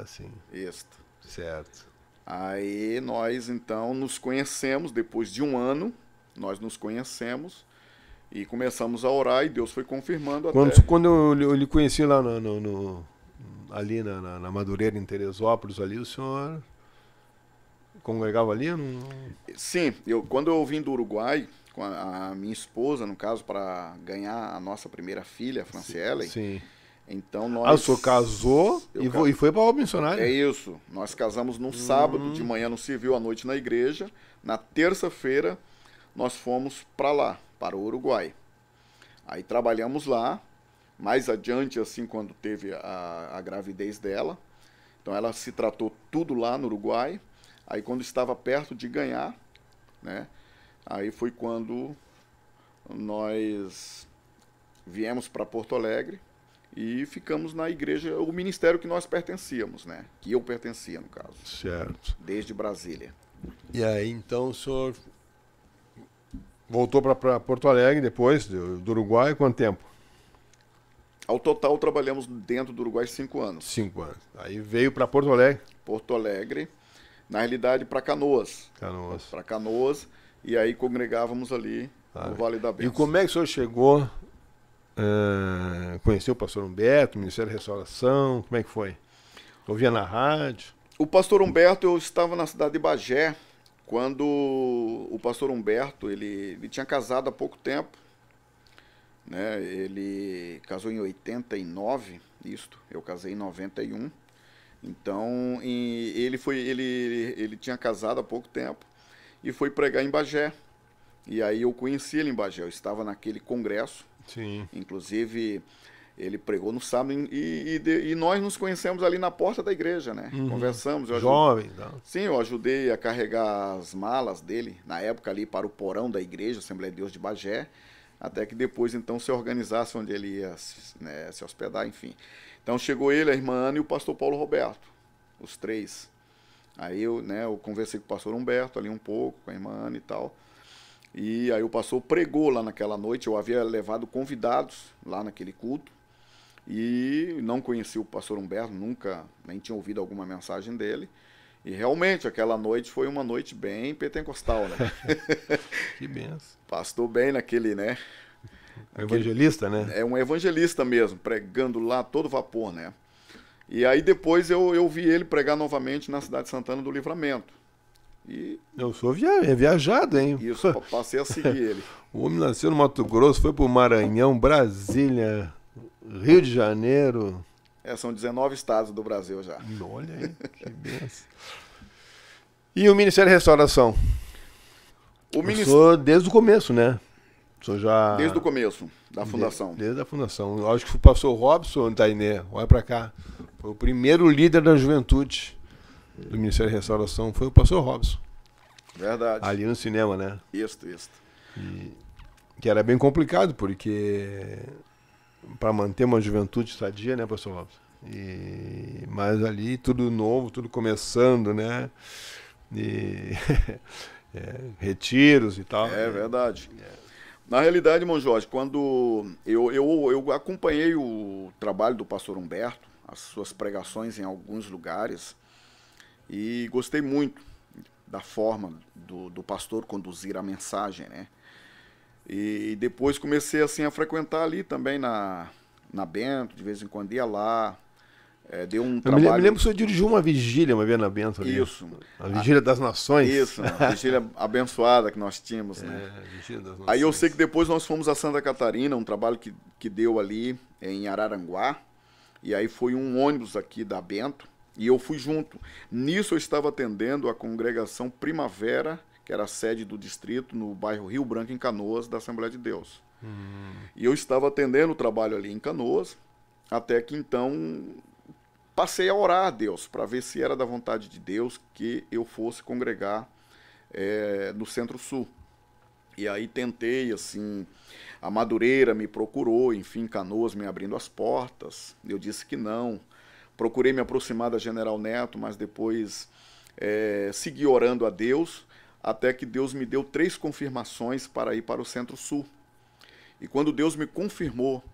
Sim. Isso. Certo. Aí nós, então, nos conhecemos, depois de 1 ano, nós nos conhecemos. E começamos a orar e Deus foi confirmando até... Quando eu lhe conheci lá ali na Madureira, em Teresópolis, ali, o senhor congregava ali? Sim, quando eu vim do Uruguai, com a minha esposa, no caso, para ganhar a nossa primeira filha, a Franciele, sim. Então nós... o senhor casou e foi para a obra missionária? É isso. Nós casamos num sábado, de manhã no civil, à noite na igreja. Na terça-feira, nós fomos para lá, para o Uruguai. Aí trabalhamos lá. Mais adiante, assim, quando teve a gravidez dela. Então ela se tratou tudo lá no Uruguai. Aí quando estava perto de ganhar, né? Aí foi quando nós viemos para Porto Alegre e ficamos na igreja, o ministério que nós pertencíamos, né? Que eu pertencia, no caso. Certo. Desde Brasília. E aí, então, o senhor voltou para Porto Alegre depois do Uruguai, quanto tempo? Ao total, trabalhamos dentro do Uruguai 5 anos. 5 anos. Aí veio para Porto Alegre? Porto Alegre, na realidade, para Canoas. Canoas. Para Canoas, e aí congregávamos ali no Vale da Bênção. E como é que o senhor chegou, conheceu o pastor Humberto, o Ministério da Restauração, como é que foi? Ouvia na rádio? O pastor Humberto, eu estava na cidade de Bagé, quando o pastor Humberto, ele tinha casado há pouco tempo, né? Ele casou em 89, eu casei em 91. Então, ele tinha casado há pouco tempo e foi pregar em Bagé. E aí eu conheci ele em Bagé, eu estava naquele congresso. Sim. Inclusive, ele pregou no sábado e nós nos conhecemos ali na porta da igreja, né? Conversamos. Jovem, não? Sim, eu ajudei a carregar as malas dele, na época ali para o porão da igreja, Assembleia de Deus de Bagé, até que depois então se organizasse onde ele ia, né, se hospedar, enfim. Então chegou ele, a irmã Ana e o pastor Paulo Roberto, os 3. Aí eu conversei com o pastor Humberto ali um pouco, com a irmã Ana e tal. E aí o pastor pregou lá naquela noite, eu havia levado convidados lá naquele culto. E não conheci o pastor Humberto, nunca, nem tinha ouvido alguma mensagem dele. E realmente, aquela noite foi uma noite bem pentecostal, né? Que benção. Pastor bem naquele, né? Evangelista, né? É um evangelista mesmo, pregando lá todo vapor, né? E aí depois eu vi ele pregar novamente na cidade de Santana do Livramento. E eu sou viajado, hein? Isso, passei a seguir ele. O homem nasceu no Mato Grosso, foi pro Maranhão, Brasília, Rio de Janeiro. São 19 estados do Brasil já. Olha aí, que benção. E o Ministério da Restauração? Desde o começo, né? Desde o começo da fundação. Desde a fundação. Eu acho que o pastor Robson Tainé, olha para cá, foi o primeiro líder da juventude do Ministério da Restauração, foi o pastor Robson. Verdade. Ali no cinema, né? Isso. Que era bem complicado, porque para manter uma juventude sadia, né, pastor Robson? Mas ali tudo novo, tudo começando, né? Retiros e tal. É verdade. Na realidade, irmão Jorge, quando eu acompanhei o trabalho do pastor Humberto, as suas pregações em alguns lugares, e gostei muito da forma do pastor conduzir a mensagem, né? E depois comecei assim a frequentar ali também na Bento, de vez em quando ia lá. Deu um trabalho... me lembro que o senhor dirigiu uma vigília uma vez na Bento ali. Isso. A Vigília das Nações. Isso, a vigília abençoada que nós tínhamos, né? Vigília das Nações. Aí eu sei que depois nós fomos a Santa Catarina, um trabalho que deu ali em Araranguá, e aí foi um ônibus aqui da Bento, e eu fui junto. Nisso eu estava atendendo a congregação Primavera, que era a sede do distrito, no bairro Rio Branco, em Canoas, da Assembleia de Deus. E eu estava atendendo o trabalho ali em Canoas, até que então passei a orar a Deus, para ver se era da vontade de Deus que eu fosse congregar no Centro-Sul. E aí tentei, assim, a Madureira me procurou, enfim, Canoas me abrindo as portas, eu disse que não. Procurei me aproximar da General Neto, mas depois segui orando a Deus, até que Deus me deu 3 confirmações para ir para o Centro-Sul. E quando Deus me confirmou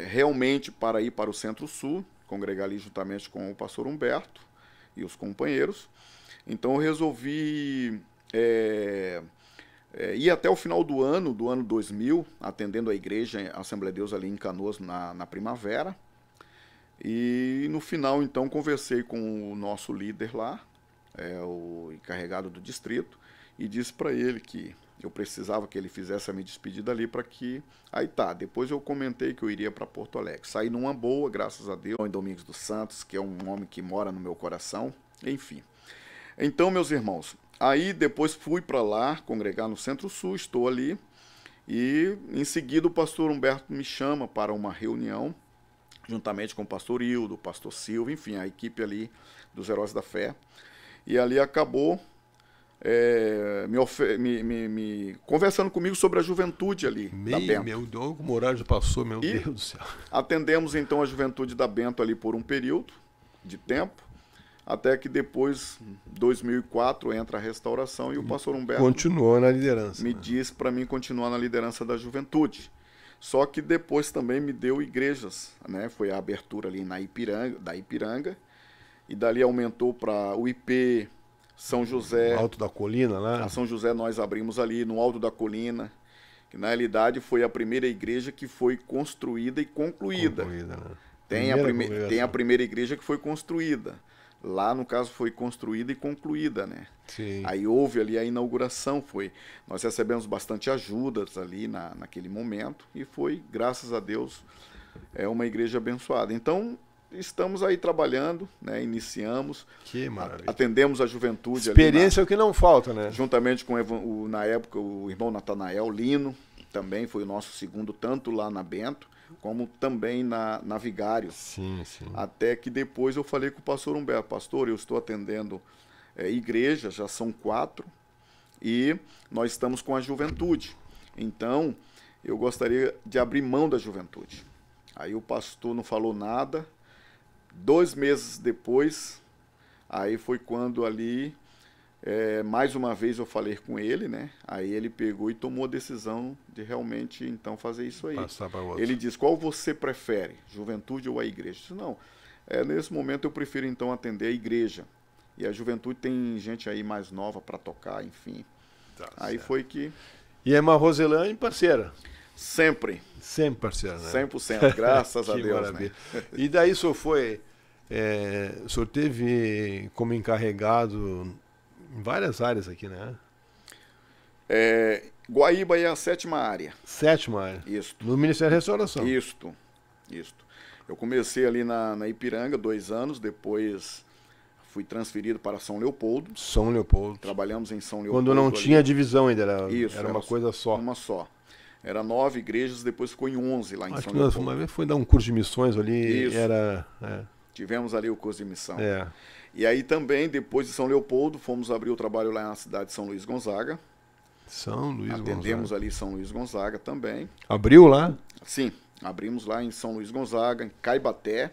realmente para ir para o Centro-Sul, congregar ali juntamente com o pastor Humberto e os companheiros, então eu resolvi ir até o final do ano 2000, atendendo a igreja, a Assembleia de Deus ali em Canoas, na Primavera. E no final, então, conversei com o nosso líder lá, o encarregado do distrito, e disse para ele que eu precisava que ele fizesse a minha despedida ali para que... Aí tá, depois eu comentei que eu iria para Porto Alegre. Saí numa boa, graças a Deus, em Domingos dos Santos, que é um homem que mora no meu coração, enfim. Então, meus irmãos, aí depois fui para lá, congregar no Centro-Sul, estou ali, e em seguida o pastor Humberto me chama para uma reunião, juntamente com o pastor Hildo, o pastor Silva, enfim, a equipe ali dos Heróis da Fé. E ali acabou conversando comigo sobre a juventude ali da Bento. Meu Deus, como o horário já passou, meu Deus do céu. Atendemos então a juventude da Bento ali por um período de tempo, até que depois, 2004, entra a restauração e o pastor Humberto continuou na liderança. Me disse para mim continuar na liderança da juventude. Só que depois também me deu igrejas, né? Foi a abertura ali da Ipiranga, e dali aumentou para o IP, São José. Alto da Colina, né? A São José nós abrimos ali no Alto da Colina, que na realidade foi a primeira igreja que foi construída e concluída. Né? Tem a primeira igreja que foi construída. Lá, no caso, foi construída e concluída, né? Sim. Aí houve ali a inauguração, nós recebemos bastante ajudas ali naquele momento e foi, graças a Deus, uma igreja abençoada. Então, estamos aí trabalhando, né? Iniciamos, que maravilha. Atendemos a juventude. Experiência é o que não falta, né? Juntamente com, na época, o irmão Natanael Lino, também foi o nosso segundo, tanto lá na Bento, como também na Vigário. Sim. Até que depois eu falei com o pastor Humberto: pastor, eu estou atendendo igreja, já são 4, e nós estamos com a juventude. Então, eu gostaria de abrir mão da juventude. Aí o pastor não falou nada. 2 meses depois, aí foi quando ali, mais uma vez eu falei com ele, né? Aí ele pegou e tomou a decisão de realmente, então, fazer isso aí. Passar para outro. Ele disse: qual você prefere, juventude ou a igreja? Eu disse: não, nesse momento eu prefiro, então, atender a igreja. E a juventude tem gente aí mais nova para tocar, enfim. Tá aí certo. foi que... E a irmã Roselane, parceira? Sempre. Sempre parceira, né? 100%, graças a Deus. Maravilha. Né? E daí o senhor foi... o senhor teve como encarregado em várias áreas aqui, né? Guaíba é a 7ª área. 7ª área? Isso. No Ministério da Restauração? Isto. Eu comecei ali na Ipiranga, 2 anos, depois fui transferido para São Leopoldo. São Leopoldo. Trabalhamos em São Leopoldo. Quando não tinha divisão ainda, Isso, era uma coisa só. Uma só. Era 9 igrejas, depois ficou em 11 lá em Acho São que Leopoldo. uma vez foi dar um curso de missões ali. Isso. Tivemos ali o curso de missão. E aí também, depois de São Leopoldo, fomos abrir o trabalho lá na cidade de São Luís Gonzaga. Atendemos ali São Luís Gonzaga também. Abriu lá? Sim, abrimos lá em São Luís Gonzaga, em Caibaté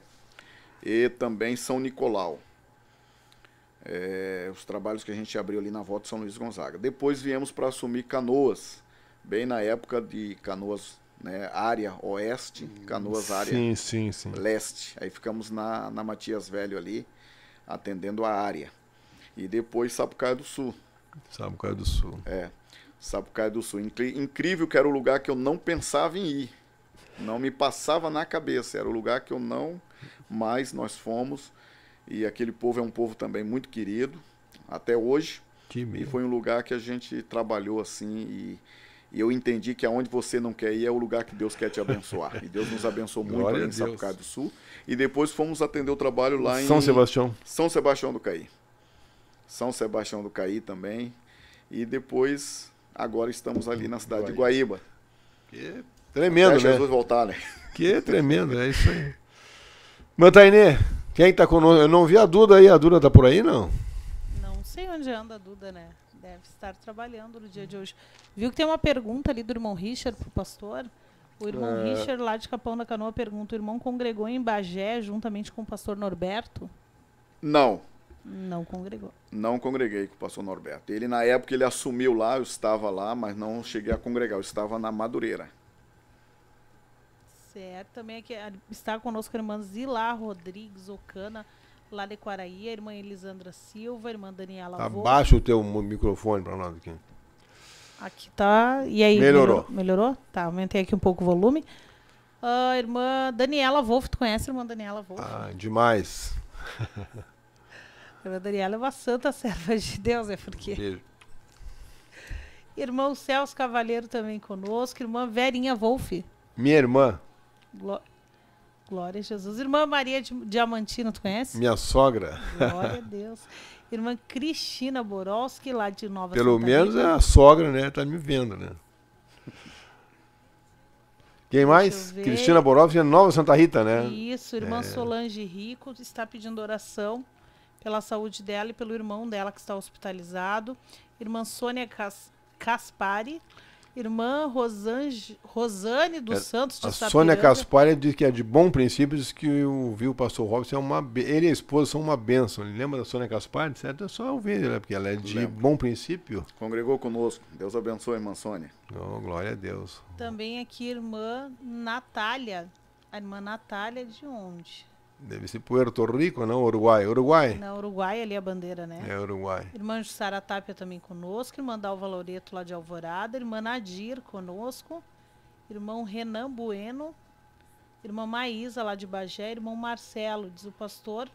e também São Nicolau. Os trabalhos que a gente abriu ali na volta de São Luís Gonzaga. Depois viemos para assumir Canoas, bem na época de Canoas, né, área oeste, Canoas área leste. Aí ficamos na Matias Velho ali, atendendo a área. E depois Sapucaia do Sul. Sapucaia do Sul. Sapucaia do Sul. Incrível que era o lugar que eu não pensava em ir. Não me passava na cabeça. Era o lugar que eu não... Mas nós fomos. E aquele povo é um povo também muito querido, até hoje. E foi um lugar que a gente trabalhou assim, e eu entendi que aonde você não quer ir é o lugar que Deus quer te abençoar. E Deus nos abençoou muito ali em Sapucaia do Sul. E depois fomos atender o trabalho lá em... São Sebastião. São Sebastião do Caí. São Sebastião do Caí também. E depois, agora estamos ali na cidade de Guaíba. Que tremendo, até Jesus voltar, né? Que tremendo, é isso aí. Mantainê, quem está conosco? Eu não vi a Duda aí. A Duda está por aí, não? Não sei onde anda a Duda, né? Deve estar trabalhando no dia de hoje. Viu que tem uma pergunta ali do irmão Richard pro pastor? O irmão Richard, lá de Capão da Canoa, pergunta: o irmão congregou em Bagé juntamente com o pastor Norberto? Não. Não congregou. Não congreguei com o pastor Norberto. Ele, na época, ele assumiu lá, eu estava lá, mas não cheguei a congregar. Eu estava na Madureira. Certo. Também aqui está conosco a irmã Zilá Rodrigues Ocana, lá de Quaraí, a irmã Elisandra Silva, a irmã Daniela Wolff. Abaixa o teu microfone para nós aqui. Aqui tá. E aí? Melhorou. Melhorou? Tá, aumentei aqui um pouco o volume. A irmã Daniela Wolff, tu conhece a irmã Daniela Wolff? Demais. A irmã Daniela é uma santa serva de Deus, é porque... Beijo. Irmão Celso Cavalheiro também conosco. Irmã Verinha Wolff. Minha irmã. Glória a Jesus. Irmã Maria Diamantina, tu conhece? Minha sogra. Glória a Deus. Irmã Cristina Borowski, lá de Nova Pelo Santa menos Rita. é a sogra, né? Tá me vendo, né? Quem mais? Cristina Borowski, de Nova Santa Rita, né? Isso, irmã Solange Rico está pedindo oração pela saúde dela e pelo irmão dela que está hospitalizado. Irmã Sônia Caspari. Irmã Rosane dos Santos de Sapiranga. A Sônia Caspari diz que é de bom princípio, diz que o pastor Robson ele e a esposa são uma bênção. Ele lembra da Sônia Caspari? Certo? É só ouvir, né? Porque ela é de bom princípio. Congregou conosco. Deus abençoe, irmã Sônia. Oh, glória a Deus. Também aqui, irmã Natália. A irmã Natália de onde? Deve ser Puerto Rico, não? Uruguai. Uruguai? Na Uruguai, ali a bandeira, né? É, Uruguai. Irmã Jussara Tapia também conosco. Irmã Dalva Loreto, lá de Alvorada. Irmã Nadir conosco. Irmão Renan Bueno. Irmã Maísa, lá de Bagé. Irmão Marcelo, diz o pastor.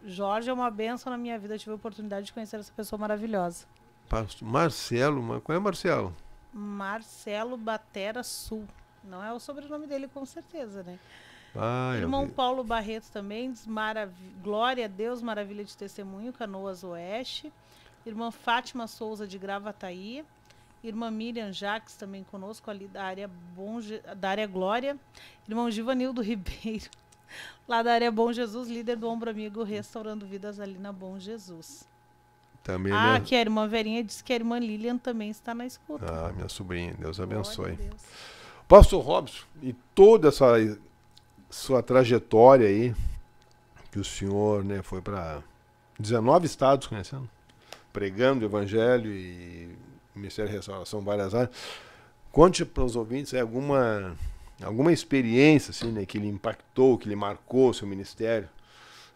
Jorge é uma bênção na minha vida. Eu tive a oportunidade de conhecer essa pessoa maravilhosa. Marcelo? Qual é Marcelo? Marcelo Batera Sul. Não é o sobrenome dele, com certeza, né? Irmão Paulo Barreto também, diz glória a Deus, maravilha de testemunho, Canoas Oeste. Irmã Fátima Souza de Gravataí. Irmã Miriam Jacques também conosco, ali da área Glória. Irmão Givanildo Ribeiro, lá da área Bom Jesus, líder do Ombro Amigo, restaurando vidas ali na Bom Jesus. Também que a irmã Verinha disse que a irmã Lilian também está na escuta. Minha sobrinha, Deus abençoe. Deus. Pastor Robson, e toda essa sua trajetória aí, que o senhor, né, foi para 19 estados, conhecendo, pregando o evangelho e Ministério de Restauração, várias áreas. Conte para os ouvintes alguma experiência assim, né, que lhe impactou, que lhe marcou o seu ministério.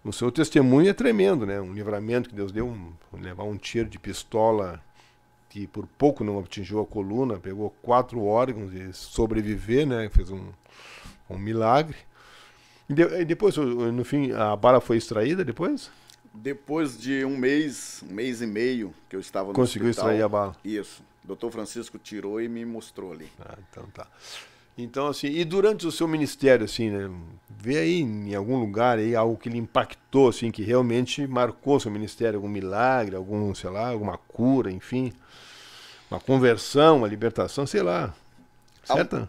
O seu testemunho é tremendo, né? Um livramento que Deus deu, levar um tiro de pistola que por pouco não atingiu a coluna, pegou 4 órgãos e sobreviver, né? Fez um milagre. E depois, no fim, a bala foi extraída depois? Depois de um mês e meio que eu estava no Conseguiu hospital, extrair a bala? Isso. O doutor Francisco tirou e me mostrou ali. Então tá. Então, assim, e durante o seu ministério, assim, né? Vê aí em algum lugar aí algo que lhe impactou, assim, que realmente marcou seu ministério, algum milagre, sei lá, alguma cura, enfim, uma conversão, uma libertação, sei lá. Certo?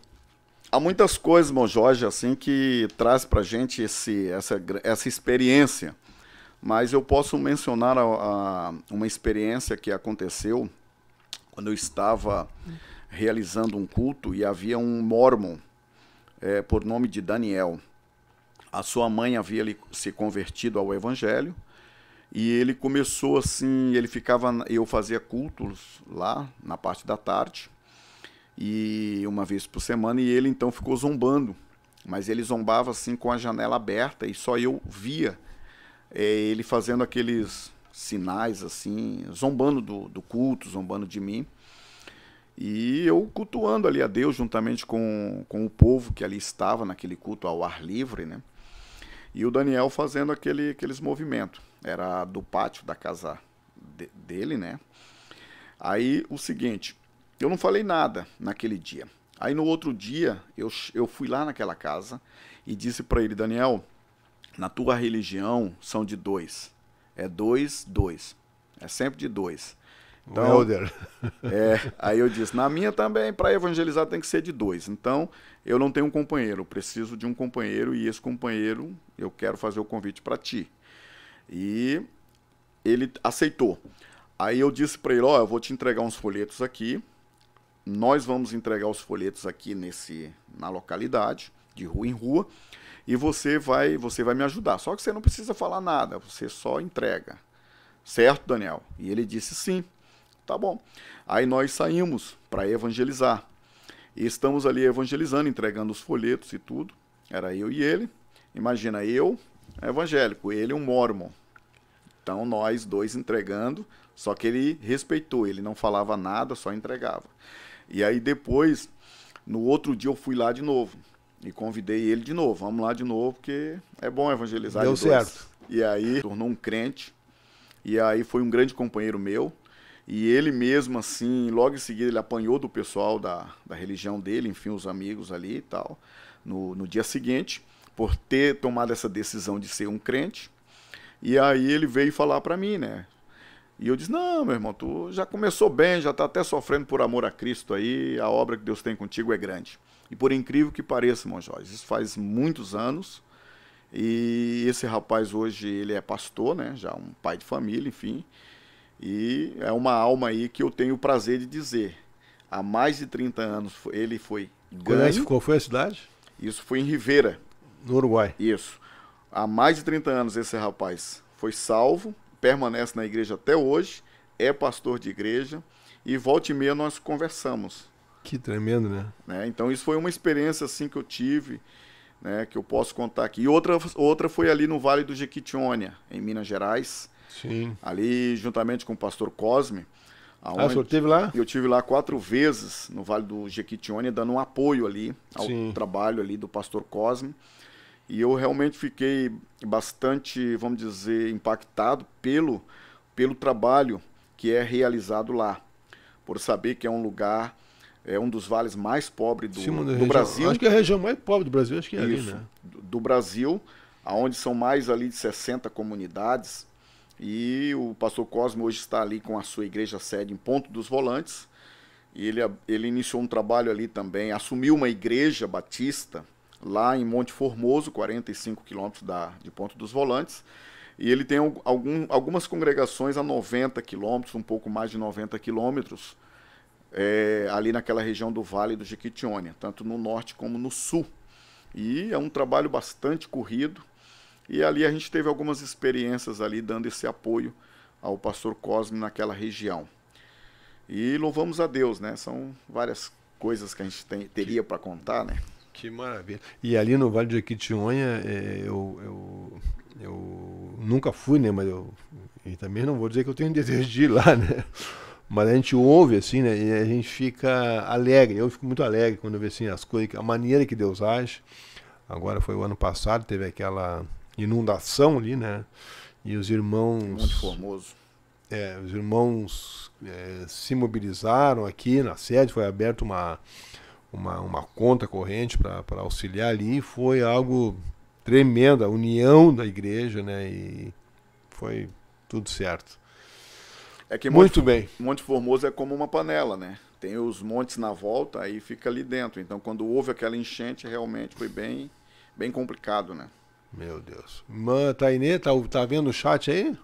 Há muitas coisas, irmão Jorge, assim, que traz pra gente essa experiência. Mas eu posso mencionar uma experiência que aconteceu quando eu estava realizando um culto e havia um mormon por nome de Daniel. A sua mãe havia se convertido ao evangelho e ele começou assim, eu fazia cultos lá na parte da tarde e uma vez por semana e ele então ficou zombando, mas ele zombava assim com a janela aberta e só eu via ele fazendo aqueles sinais assim, zombando do culto, zombando de mim. E eu cultuando ali a Deus juntamente com o povo que ali estava naquele culto ao ar livre, né? E o Daniel fazendo aqueles movimentos. Era do pátio da casa dele, né? Aí o seguinte, eu não falei nada naquele dia. Aí no outro dia eu fui lá naquela casa e disse para ele, Daniel, na tua religião são de 2. É 2, 2. É sempre de 2. Então, aí eu disse, na minha também, para evangelizar tem que ser de 2. Então, eu não tenho um companheiro, eu preciso de um companheiro e esse companheiro, eu quero fazer o convite para ti. E ele aceitou. Aí eu disse para ele, eu vou te entregar uns folhetos aqui, nós vamos entregar os folhetos aqui na localidade, de rua em rua, e você vai me ajudar. Só que você não precisa falar nada, você só entrega. Certo, Daniel? E ele disse sim. Tá bom. Aí nós saímos para evangelizar. E estamos ali evangelizando, entregando os folhetos e tudo. Era eu e ele. Imagina, eu, evangélico, ele um mormon. Então nós dois entregando, só que ele respeitou, ele não falava nada, só entregava. E aí depois, no outro dia eu fui lá de novo. E convidei ele de novo. Vamos lá de novo, porque é bom evangelizar. Deu certo. E aí tornou um crente. E aí foi um grande companheiro meu. E ele mesmo, assim, logo em seguida ele apanhou do pessoal da religião dele, enfim, os amigos ali e tal, no dia seguinte, por ter tomado essa decisão de ser um crente. E aí ele veio falar para mim, né? E eu disse, não, meu irmão, tu já começou bem, já está até sofrendo por amor a Cristo aí, a obra que Deus tem contigo é grande. E por incrível que pareça, irmão Jorge, isso faz muitos anos, e esse rapaz hoje, ele é pastor, né? Já um pai de família, enfim. E é uma alma aí que eu tenho o prazer de dizer. Há mais de 30 anos ele foi ganho. Qual foi a cidade? Isso foi em Rivera. No Uruguai. Isso. Há mais de 30 anos esse rapaz foi salvo, permanece na igreja até hoje, é pastor de igreja e volta e meia nós conversamos. Que tremendo, né? Então isso foi uma experiência assim que eu tive, né, que eu posso contar aqui. E outra foi ali no Vale do Jequitinhonha, em Minas Gerais. Sim. Ali, juntamente com o pastor Cosme. O senhor esteve lá? Eu estive lá 4 vezes no Vale do Jequitinhonha, dando um apoio ali ao trabalho ali do pastor Cosme. E eu realmente fiquei bastante, vamos dizer, impactado pelo trabalho que é realizado lá. Por saber que é um lugar, é um dos vales mais pobres do Brasil. Acho que é a região mais pobre do Brasil, acho que é ali, né? Do Brasil, onde são mais ali de 60 comunidades. E o pastor Cosme hoje está ali com a sua igreja sede em Ponto dos Volantes. E ele iniciou um trabalho ali também, assumiu uma igreja batista lá em Monte Formoso, 45 quilômetros de Ponto dos Volantes. E ele tem algumas congregações a 90 quilômetros, um pouco mais de 90 quilômetros, ali naquela região do Vale do Jequitinhonha, tanto no norte como no sul. E é um trabalho bastante corrido. E ali a gente teve algumas experiências ali dando esse apoio ao pastor Cosme naquela região. E louvamos a Deus, né? São várias coisas que a gente teria para contar, né? Que maravilha. E ali no Vale do Jequitinhonha, eu nunca fui, né? Mas e também não vou dizer que eu tenho desejo de ir lá, né? Mas a gente ouve assim, né? E a gente fica alegre. Eu fico muito alegre quando eu vejo assim as coisas, a maneira que Deus age. Agora foi o ano passado, teve aquela inundação ali, né? E os irmãos... Monte Formoso. Os irmãos se mobilizaram aqui na sede, foi aberta uma conta corrente para auxiliar ali, foi algo tremendo, a união da igreja, né? E foi tudo certo. Que muito bem. Monte Formoso é como uma panela, né? Tem os montes na volta, aí fica ali dentro. Então, quando houve aquela enchente, realmente foi bem complicado, né? Meu Deus. Irmã Tainê, tá vendo o chat aí?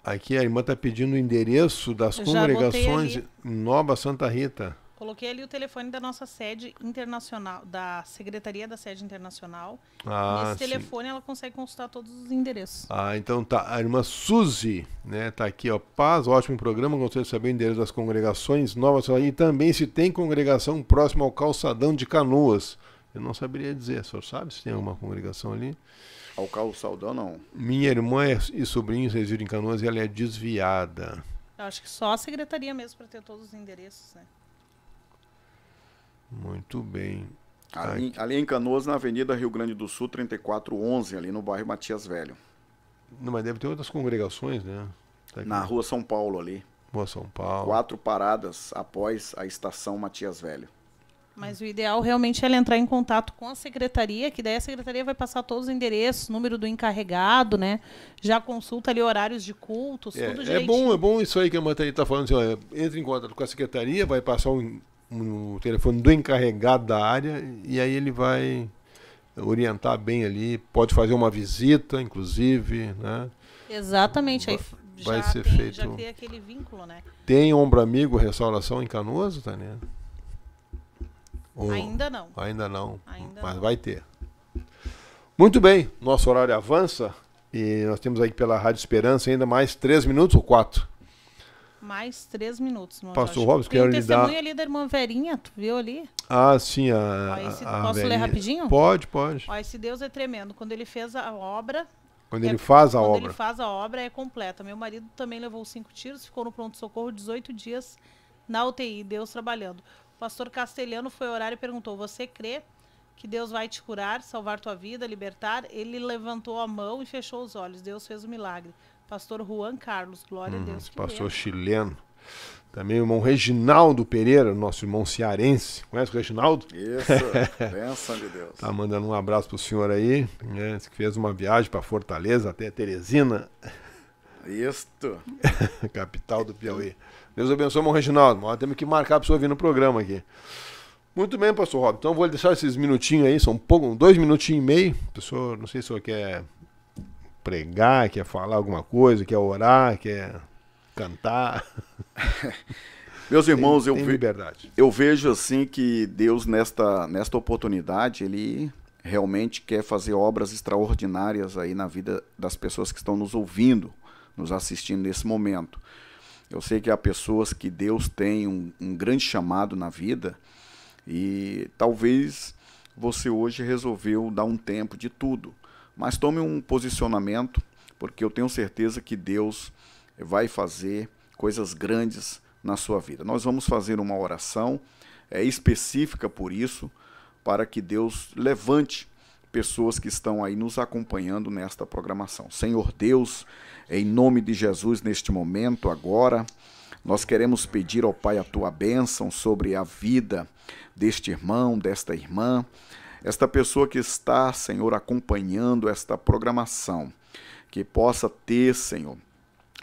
Aqui a irmã está pedindo o endereço das congregações em Nova Santa Rita. Coloquei ali o telefone da nossa sede internacional, da Secretaria da Sede Internacional. Nesse telefone ela consegue consultar todos os endereços. Então tá. A irmã Suzy, né, tá aqui, ó. Paz, ótimo programa. Gostaria de saber o endereço das congregações Nova Santa Rita e também se tem congregação próxima ao Calçadão de Canoas. Eu não saberia dizer. O senhor sabe se tem alguma congregação ali? Ao Calçadão, não. Minha irmã e sobrinhos residem em Canoas e ela é desviada. Eu acho que só a secretaria mesmo para ter todos os endereços, né? Muito bem. Ali em Canoas, na Avenida Rio Grande do Sul, 3411, ali no bairro Matias Velho. Não, mas deve ter outras congregações, né? Tá na Rua São Paulo ali. Rua São Paulo. 4 paradas após a estação Matias Velho. Mas o ideal realmente é ela entrar em contato com a secretaria, que daí a secretaria vai passar todos os endereços, número do encarregado, né? Já consulta ali horários de cultos, tudo direitinho. É bom isso aí que a Matheus está falando, assim, ó, entra em contato com a secretaria, vai passar o telefone do encarregado da área e aí ele vai orientar bem ali, pode fazer uma visita, inclusive, né? Exatamente, aí vai ser feito. Já cria aquele vínculo, né? Tem Ombro Amigo Restauração em Canoas, Tânia? Ainda não. Ainda não, mas não. vai ter. Muito bem, nosso horário avança e nós temos aí pela Rádio Esperança ainda mais 3 minutos ou 4? Mais 3 minutos. Pastor Robson, tem um testemunho ali da irmã Verinha, tu viu ali? Sim, posso Verinha. ler rapidinho? Pode. Esse Deus é tremendo. Quando ele fez a obra... Quando ele faz a obra, é completa. Meu marido também levou 5 tiros, ficou no pronto-socorro 18 dias na UTI, Deus trabalhando. O pastor Castelhano foi orar e perguntou, você crê que Deus vai te curar, salvar tua vida, libertar? Ele levantou a mão e fechou os olhos. Deus fez o milagre. Pastor Juan Carlos, glória a Deus. Pastor chileno. Também o irmão Reginaldo Pereira, nosso irmão cearense. Conhece o Reginaldo? Isso, bênção de Deus. Tá mandando um abraço pro senhor aí, né? Que fez uma viagem para Fortaleza, até Teresina. Isto. Capital do Piauí. Deus abençoe, irmão Reginaldo. Nós temos que marcar para o senhor vir no programa aqui. Muito bem, pastor Rob. Então eu vou deixar esses minutinhos aí, são 2 minutinhos e meio. Pessoal, não sei se o senhor quer pregar, quer falar alguma coisa, quer orar, quer cantar. Meus irmãos, tem liberdade. Eu vejo assim que Deus nesta oportunidade, Ele realmente quer fazer obras extraordinárias aí na vida das pessoas que estão nos ouvindo, nos assistindo nesse momento. Eu sei que há pessoas que Deus tem um grande chamado na vida e talvez você hoje resolveu dar um tempo de tudo, mas tome um posicionamento, porque eu tenho certeza que Deus vai fazer coisas grandes na sua vida. Nós vamos fazer uma oração específica por isso, para que Deus levante pessoas que estão aí nos acompanhando nesta programação. Senhor Deus, em nome de Jesus, neste momento, agora, nós queremos pedir ao Pai a Tua bênção sobre a vida deste irmão, desta irmã, esta pessoa que está, Senhor, acompanhando esta programação, que possa ter, Senhor,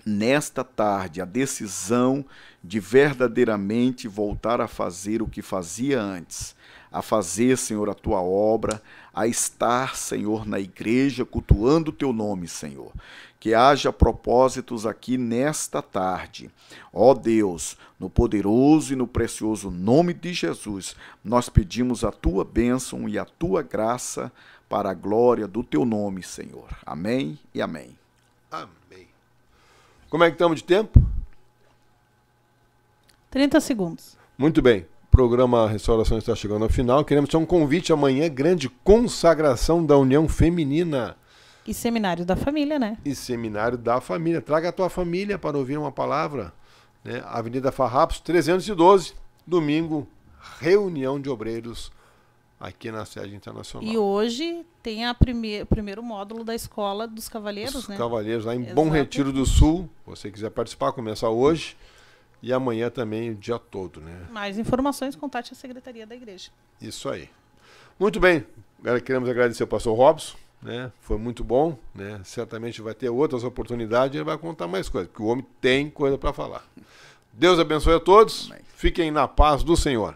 nesta tarde, a decisão de verdadeiramente voltar a fazer o que fazia antes, a fazer, Senhor, a Tua obra, a estar, Senhor, na igreja, cultuando o Teu nome, Senhor. Que haja propósitos aqui nesta tarde. Ó Deus, no poderoso e no precioso nome de Jesus, nós pedimos a Tua bênção e a Tua graça para a glória do Teu nome, Senhor. Amém e amém. Amém. Como é que estamos de tempo? 30 segundos. Muito bem. O programa Restauração está chegando ao final. Queremos ter um convite amanhã, grande consagração da União Feminina. E Seminário da Família, né? E Seminário da Família. Traga a tua família para ouvir uma palavra. Né? Avenida Farrapos, 312, domingo, reunião de obreiros aqui na sede internacional. E hoje tem o primeiro módulo da Escola dos Cavaleiros, né? Cavaleiros, lá em Bom Retiro do Sul. Se você quiser participar, começa hoje. E amanhã também o dia todo, né? Mais informações, contate a Secretaria da Igreja. Isso aí. Muito bem. Agora queremos agradecer ao pastor Robson, né? Foi muito bom, né? Certamente vai ter outras oportunidades e ele vai contar mais coisas, porque o homem tem coisa para falar. Deus abençoe a todos. Fiquem na paz do Senhor.